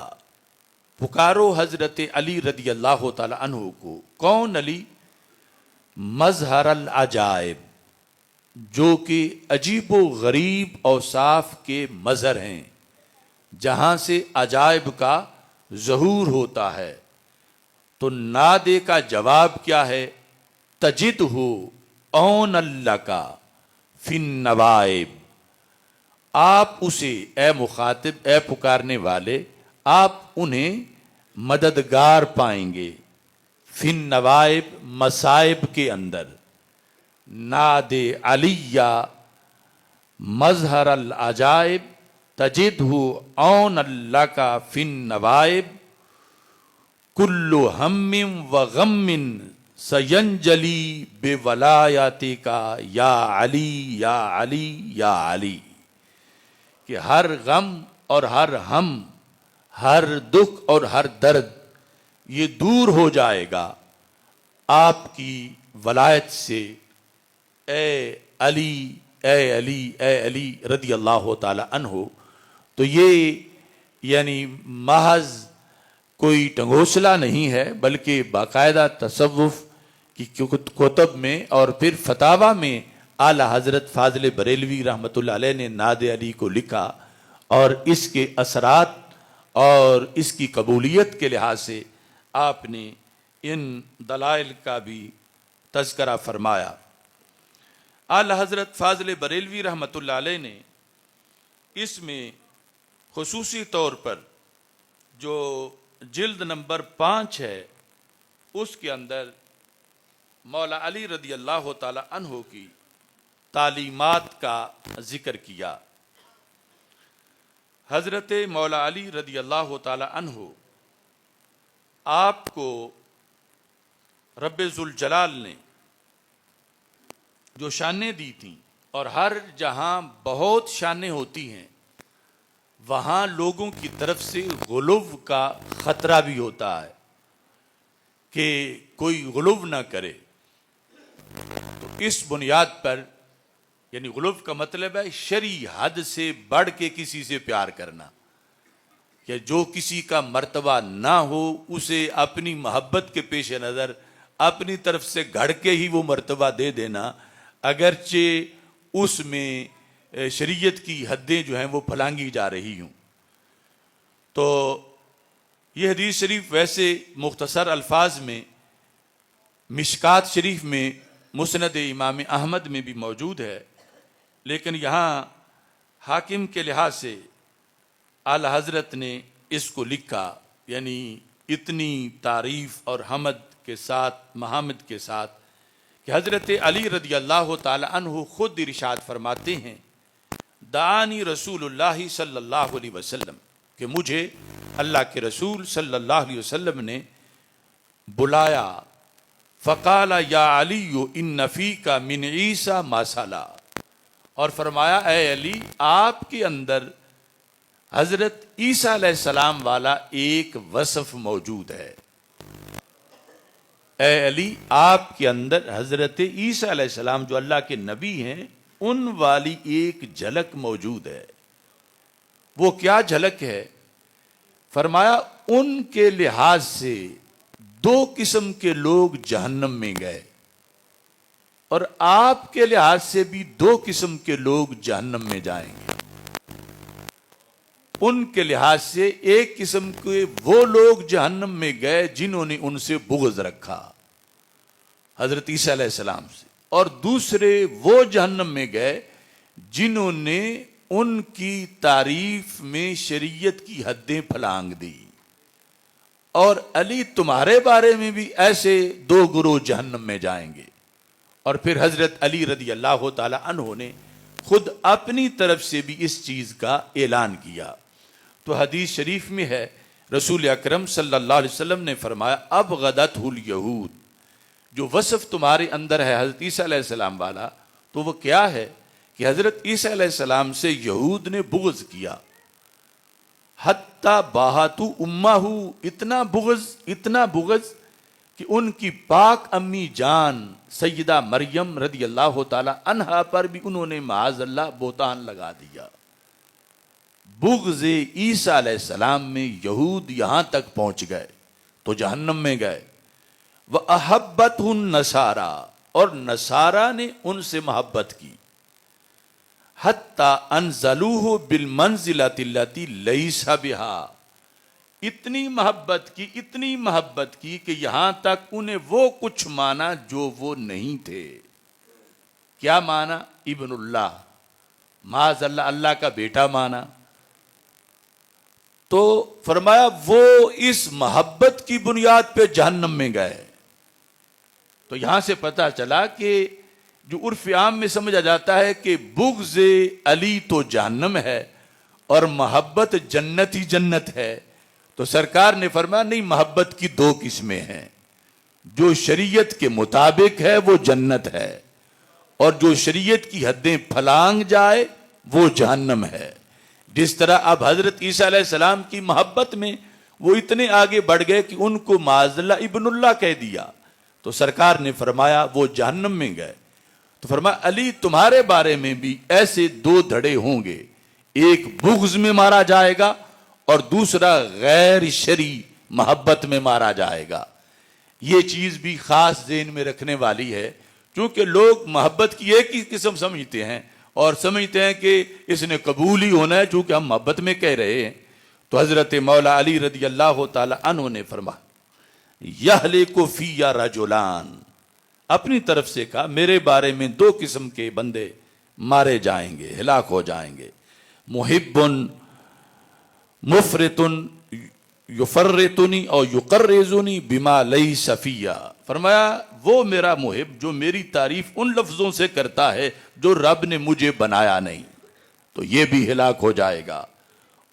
پکارو حضرت علی رضی اللہ تعالی عنہ کو۔ کون علی؟ مظہر العجائب، جو کہ عجیب و غریب اوصاف کے مظہر ہیں، جہاں سے عجائب کا ظہور ہوتا ہے۔ تو نادے کا جواب کیا ہے؟ تجد ہو اون اللہ کا فی النوائب، آپ اسے اے مخاطب، اے پکارنے والے، آپ انہیں مددگار پائیں گے فی النوائب، مصائب کے اندر۔ ناد علیہ مظہر العجائب تجدہ اون اللہ کا فی النوائب، کل ہم و غم سینجلی بے ولایاتی کا یا علی یا علی یا علی، کہ ہر غم اور ہر ہم، ہر دکھ اور ہر درد یہ دور ہو جائے گا آپ کی ولایت سے، اے علی اے علی اے علی رضی اللہ تعالی عنہ۔ تو یہ یعنی محض کوئی ٹنگوسلہ نہیں ہے، بلکہ باقاعدہ تصوف کی کتب میں اور پھر فتاوی میں اعلی حضرت فاضل بریلوی رحمۃ اللہ علیہ نے ناد علی کو لکھا، اور اس کے اثرات اور اس کی قبولیت کے لحاظ سے آپ نے ان دلائل کا بھی تذکرہ فرمایا۔ اعلی حضرت فاضل بریلوی رحمۃ اللہ علیہ نے اس میں خصوصی طور پر جو جلد نمبر 5 ہے اس کے اندر مولا علی رضی اللہ تعالی عنہ کی تعلیمات کا ذکر کیا۔ حضرت مولا علی رضی اللہ تعالی عنہ آپ کو رب ذوالجلال نے جو شانیں دی تھیں، اور ہر جہاں بہت شانیں ہوتی ہیں وہاں لوگوں کی طرف سے غلو کا خطرہ بھی ہوتا ہے کہ کوئی غلو نہ کرے۔ تو اس بنیاد پر، یعنی غلو کا مطلب ہے شرعی حد سے بڑھ کے کسی سے پیار کرنا، کہ جو کسی کا مرتبہ نہ ہو اسے اپنی محبت کے پیش نظر اپنی طرف سے گھڑ کے ہی وہ مرتبہ دے دینا، اگرچہ اس میں شریعت کی حدیں جو ہیں وہ پھلانگی جا رہی ہوں۔ تو یہ حدیث شریف ویسے مختصر الفاظ میں مشکات شریف میں مسند امام احمد میں بھی موجود ہے، لیکن یہاں حاکم کے لحاظ سے اعلی حضرت نے اس کو لکھا، یعنی اتنی تعریف اور حمد کے ساتھ، محامد کے ساتھ، کہ حضرت علی رضی اللہ تعالی عنہ خود ارشاد فرماتے ہیں دعانی رسول اللہ صلی اللہ علیہ وسلم، کہ مجھے اللہ کے رسول صلی اللہ علیہ وسلم نے بلایا، فقال یا علی ان فیک من عیسیٰ ما صلا، اور فرمایا اے علی آپ کے اندر حضرت عیسیٰ علیہ السلام والا ایک وصف موجود ہے، اے علی آپ کے اندر حضرت عیسیٰ علیہ السلام جو اللہ کے نبی ہیں ان والی ایک جھلک موجود ہے۔ وہ کیا جھلک ہے؟ فرمایا ان کے لحاظ سے دو قسم کے لوگ جہنم میں گئے، اور آپ کے لحاظ سے بھی دو قسم کے لوگ جہنم میں جائیں گے۔ ان کے لحاظ سے ایک قسم کے وہ لوگ جہنم میں گئے جنہوں نے ان سے بغض رکھا حضرت عیسیٰ علیہ السلام سے، اور دوسرے وہ جہنم میں گئے جنہوں نے ان کی تعریف میں شریعت کی حدیں پھلانگ دی۔ اور علی تمہارے بارے میں بھی ایسے دو گروہ جہنم میں جائیں گے۔ اور پھر حضرت علی رضی اللہ تعالی عنہ نے خود اپنی طرف سے بھی اس چیز کا اعلان کیا۔ تو حدیث شریف میں ہے رسول اکرم صلی اللہ علیہ وسلم نے فرمایا ابغضتہ الیہود، جو وصف تمہارے اندر ہے حضرت عیسیٰ علیہ السلام والا، تو وہ کیا ہے کہ حضرت عیسیٰ علیہ السلام سے یہود نے بغض کیا، حتی باہتو امہ، اتنا بغض کہ ان کی پاک امی جان سیدہ مریم رضی اللہ تعالی عنہا پر بھی انہوں نے معاذ اللہ بہتان لگا دیا۔ بغض عیسیٰ علیہ السلام میں یہود یہاں تک پہنچ گئے تو جہنم میں گئے۔ وَأَحَبَّتْهُ النَّصَارَى، اور نصارہ نے ان سے محبت کی، حتیٰ انزلوہ بالمنزلۃ التی لیس بہا، اتنی محبت کی کہ یہاں تک انہیں وہ کچھ مانا جو وہ نہیں تھے۔ کیا مانا؟ ابن اللہ، معاذ اللہ اللہ کا بیٹا مانا۔ تو فرمایا وہ اس محبت کی بنیاد پہ جہنم میں گئے۔ تو یہاں سے پتہ چلا کہ جو عرف عام میں سمجھا جاتا ہے کہ بغض علی تو جہنم ہے اور محبت جنت ہی جنت ہے، تو سرکار نے فرمایا نہیں، محبت کی دو قسمیں ہیں، جو شریعت کے مطابق ہے وہ جنت ہے، اور جو شریعت کی حدیں پھلانگ جائے وہ جہنم ہے۔ جس طرح اب حضرت عیسیٰ علیہ السلام کی محبت میں وہ اتنے آگے بڑھ گئے کہ ان کو معاذ اللہ ابن اللہ کہہ دیا، تو سرکار نے فرمایا وہ جہنم میں گئے۔ تو فرمایا علی تمہارے بارے میں بھی ایسے دو دھڑے ہوں گے، ایک بغض میں مارا جائے گا اور دوسرا غیر شرعی محبت میں مارا جائے گا۔ یہ چیز بھی خاص ذہن میں رکھنے والی ہے، کیونکہ لوگ محبت کی ایک ہی قسم سمجھتے ہیں اور سمجھتے ہیں کہ اس نے قبول ہی ہونا ہے چونکہ ہم محبت میں کہہ رہے ہیں۔ تو حضرت مولا علی رضی اللہ تعالی عنہ نے فرمایا یہلک فی رجلان، اپنی طرف سے کہا میرے بارے میں دو قسم کے بندے مارے جائیں گے، ہلاک ہو جائیں گے، محب مفرط یفرطنی اور یقرزنی بما لیس فی، فرمایا وہ میرا محب جو میری تعریف ان لفظوں سے کرتا ہے جو رب نے مجھے بنایا نہیں، تو یہ بھی ہلاک ہو جائے گا۔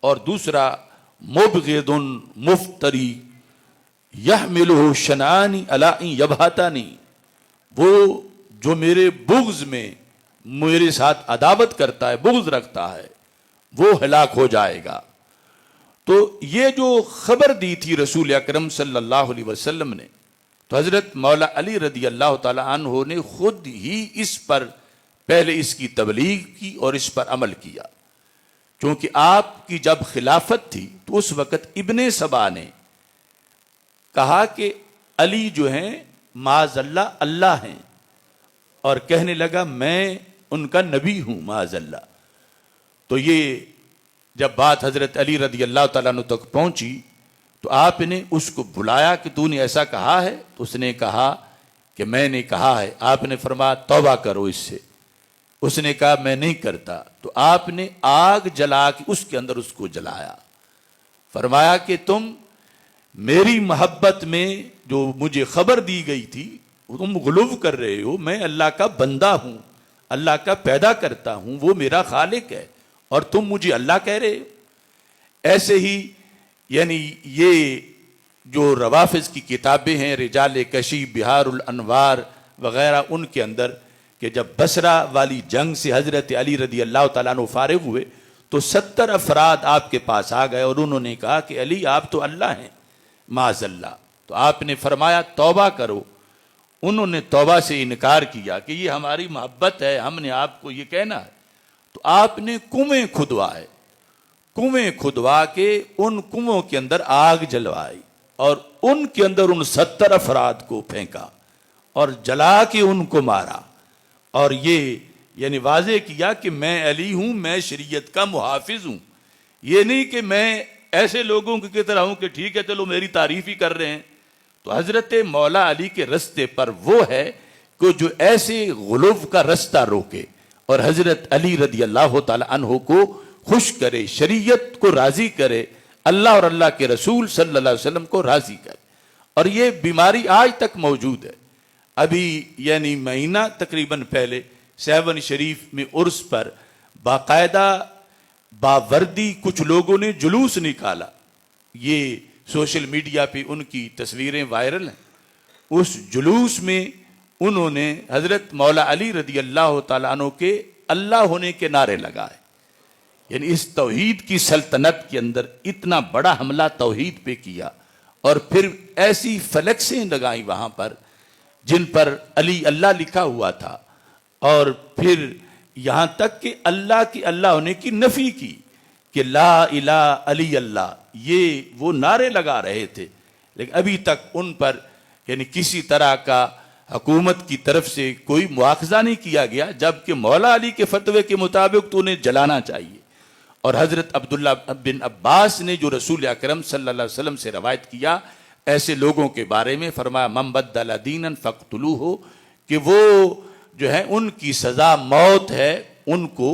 اور دوسرا مبغض مفتری یحملہ شنعانی علی ان یبہتنی، وہ جو میرے بغض میں میرے ساتھ عداوت کرتا ہے، بغض رکھتا ہے، وہ ہلاک ہو جائے گا۔ تو یہ جو خبر دی تھی رسول اکرم صلی اللہ علیہ وسلم نے، تو حضرت مولا علی رضی اللہ تعالی عنہ نے خود ہی اس پر پہلے اس کی تبلیغ کی اور اس پر عمل کیا، کیونکہ آپ کی جب خلافت تھی تو اس وقت ابن سبا نے کہا کہ علی جو ہیں معاذ اللہ اللہ ہیں، اور کہنے لگا میں ان کا نبی ہوں معاذ اللہ۔ تو یہ جب بات حضرت علی رضی اللہ تعالیٰ عنہ تک پہنچی تو آپ نے اس کو بلایا کہ تو نے ایسا کہا ہے؟ تو اس نے کہا کہ میں نے کہا ہے۔ آپ نے فرمایا توبہ کرو اس سے۔ اس نے کہا میں نہیں کرتا۔ تو آپ نے آگ جلا کے اس کے اندر اس کو جلایا، فرمایا کہ تم میری محبت میں جو مجھے خبر دی گئی تھی تم غلو کر رہے ہو. میں اللہ کا بندہ ہوں, اللہ کا پیدا کرتا ہوں, وہ میرا خالق ہے, اور تم مجھے اللہ کہہ رہے ہو. ایسے ہی یعنی یہ جو روافظ کی کتابیں ہیں, رجال کشی, بہار الانوار وغیرہ, ان کے اندر کہ جب بصرہ والی جنگ سے حضرت علی رضی اللہ تعالیٰ عنہ فارغ ہوئے تو 70 افراد آپ کے پاس آ گئے اور انہوں نے کہا کہ علی آپ تو اللہ ہیں معاذ اللہ. تو آپ نے فرمایا توبہ کرو. انہوں نے توبہ سے انکار کیا کہ یہ ہماری محبت ہے, ہم نے آپ کو یہ کہنا ہے. تو آپ نے کنویں کھدوائے, کنویں کھدوا کے ان کنووں کے اندر آگ جلوائی اور ان کے اندر ان 70 افراد کو پھینکا اور جلا کے ان کو مارا, اور یہ یعنی واضح کیا کہ میں علی ہوں, میں شریعت کا محافظ ہوں. یہ نہیں کہ میں ایسے لوگوں کی طرح ہوں کہ ٹھیک ہے چلو میری تعریف ہی کر رہے ہیں. تو حضرت مولا علی کے رستے پر وہ ہے کہ جو ایسے غلو کا رستہ روکے اور حضرت علی رضی اللہ تعالی عنہ کو خوش کرے, شریعت کو راضی کرے, اللہ اور اللہ کے رسول صلی اللہ علیہ وسلم کو راضی کرے. اور یہ بیماری آج تک موجود ہے. ابھی یعنی مہینہ تقریباً پہلے سیون شریف میں عرس پر باقاعدہ باوردی کچھ لوگوں نے جلوس نکالا. یہ سوشل میڈیا پہ ان کی تصویریں وائرل ہیں. اس جلوس میں انہوں نے حضرت مولا علی رضی اللہ تعالیٰ عنہ کے اللہ ہونے کے نعرے لگائے. یعنی اس توحید کی سلطنت کے اندر اتنا بڑا حملہ توحید پہ کیا, اور پھر ایسی فلیکسیں لگائیں وہاں پر جن پر علی اللہ لکھا ہوا تھا, اور پھر یہاں تک کہ اللہ کی اللہ ہونے کی نفی کی کہ لا الہ علی اللہ, یہ وہ نعرے لگا رہے تھے. لیکن ابھی تک ان پر یعنی کسی طرح کا حکومت کی طرف سے کوئی مواخذہ نہیں کیا گیا, جبکہ مولا علی کے فتوے کے مطابق تو انہیں جلانا چاہیے. اور حضرت عبداللہ بن عباس نے جو رسول اکرم صلی اللہ علیہ وسلم سے روایت کیا ایسے لوگوں کے بارے میں, فرمایا من بدل دینا فاقتلوہ, کہ وہ جو ہے ان کی سزا موت ہے, ان کو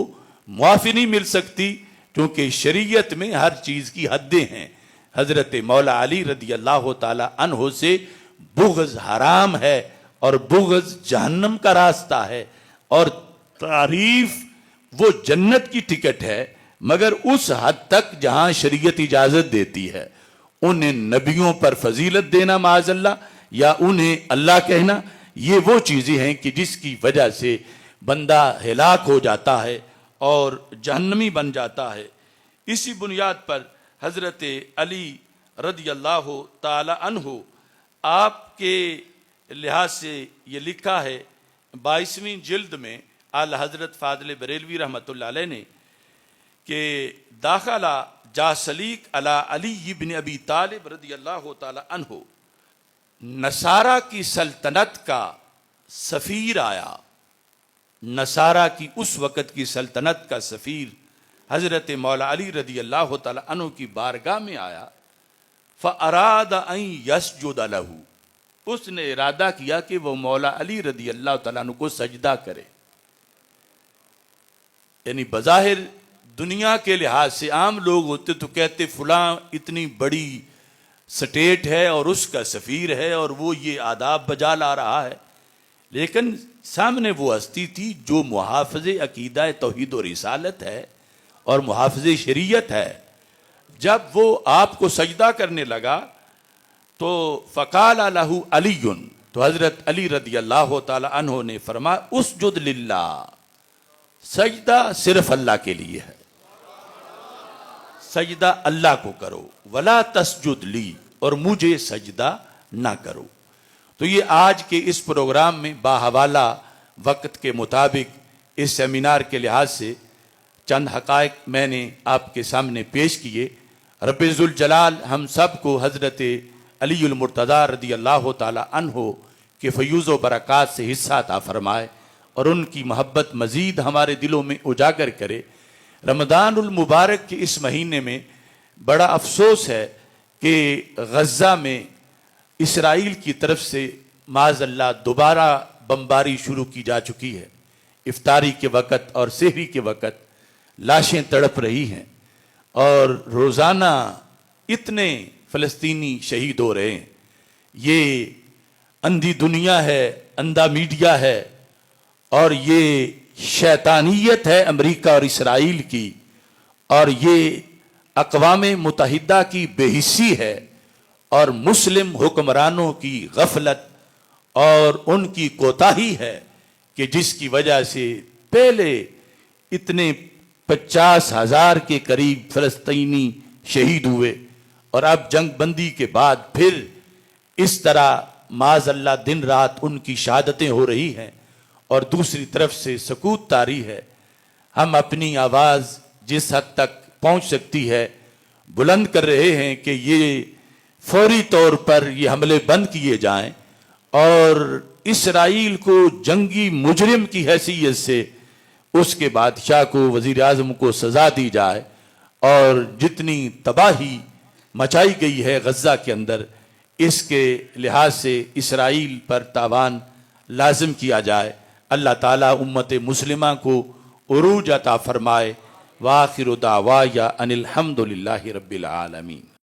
معافی نہیں مل سکتی کیونکہ شریعت میں ہر چیز کی حدیں ہیں. حضرت مولا علی رضی اللہ تعالی عنہ سے بغض حرام ہے اور بغض جہنم کا راستہ ہے, اور تعریف وہ جنت کی ٹکٹ ہے مگر اس حد تک جہاں شریعت اجازت دیتی ہے. انہیں نبیوں پر فضیلت دینا معاذ اللہ یا انہیں اللہ کہنا, یہ وہ چیزیں ہیں کہ جس کی وجہ سے بندہ ہلاک ہو جاتا ہے اور جہنمی بن جاتا ہے. اسی بنیاد پر حضرت علی رضی اللہ تعالی عنہ آپ کے لحاظ سے یہ لکھا ہے 22ویں جلد میں اعلی حضرت فاضل بریلوی رحمۃ اللہ علیہ نے کہ داخلہ جاسلیق علی علی بن ابی طالب رضی اللہ تعالی عنہ, نصارہ کی سلطنت کا سفیر آیا. نصارہ کی اس وقت کی سلطنت کا سفیر حضرت مولا علی رضی اللہ تعالی عنہ کی بارگاہ میں آیا. فَأَرَادَ أَن يَسْجُدَ لَهُ, اس نے ارادہ کیا کہ وہ مولا علی رضی اللہ تعالیٰ عنہ کو سجدہ کرے. یعنی بظاہر دنیا کے لحاظ سے عام لوگ ہوتے تو کہتے فلاں اتنی بڑی سٹیٹ ہے اور اس کا سفیر ہے اور وہ یہ آداب بجا لا رہا ہے, لیکن سامنے وہ ہستی تھی جو محافظ عقیدہ توحید و رسالت ہے اور محافظ شریعت ہے. جب وہ آپ کو سجدہ کرنے لگا تو فقال لہ علی, تو حضرت علی رضی اللہ تعالی عنہ نے فرمایا اسجد للہ, سجدہ صرف اللہ کے لیے ہے, سجدہ اللہ کو کرو, ولا تسجد لی, اور مجھے سجدہ نہ کرو. تو یہ آج کے اس پروگرام میں باحوالہ وقت کے مطابق اس سیمینار کے لحاظ سے چند حقائق میں نے آپ کے سامنے پیش کیے. رب ذوالجلال ہم سب کو حضرت علی المرتضیٰ رضی اللہ تعالی عنہ کے فیوز و برکات سے حصہ عطا فرمائے اور ان کی محبت مزید ہمارے دلوں میں اجاگر کرے. رمضان المبارک کے اس مہینے میں بڑا افسوس ہے کہ غزہ میں اسرائیل کی طرف سے معاذ اللہ دوبارہ بمباری شروع کی جا چکی ہے. افطاری کے وقت اور سحری کے وقت لاشیں تڑپ رہی ہیں اور روزانہ اتنے فلسطینی شہید ہو رہے ہیں۔ یہ اندھی دنیا ہے، اندھا میڈیا ہے، اور یہ شیطانیت ہے امریکہ اور اسرائیل کی، اور یہ اقوام متحدہ کی بے حسی ہے، اور مسلم حکمرانوں کی غفلت اور ان کی کوتاہی ہے کہ جس کی وجہ سے پہلے اتنے 50,000 کے قریب فلسطینی شہید ہوئے، اور اب جنگ بندی کے بعد پھر اس طرح معاذ اللہ دن رات ان کی شہادتیں ہو رہی ہیں، اور دوسری طرف سے سکوت طاری ہے۔ ہم اپنی آواز جس حد تک پہنچ سکتی ہے بلند کر رہے ہیں کہ یہ فوری طور پر یہ حملے بند کیے جائیں، اور اسرائیل کو جنگی مجرم کی حیثیت سے اس کے بادشاہ کو، وزیر اعظم کو سزا دی جائے، اور جتنی تباہی مچائی گئی ہے غزہ کے اندر اس کے لحاظ سے اسرائیل پر تاوان لازم کیا جائے۔ اللہ تعالیٰ امت مسلمہ کو عروج عطا فرمائے۔ وآخر دعوایا ان الحمد للہ رب العالمین۔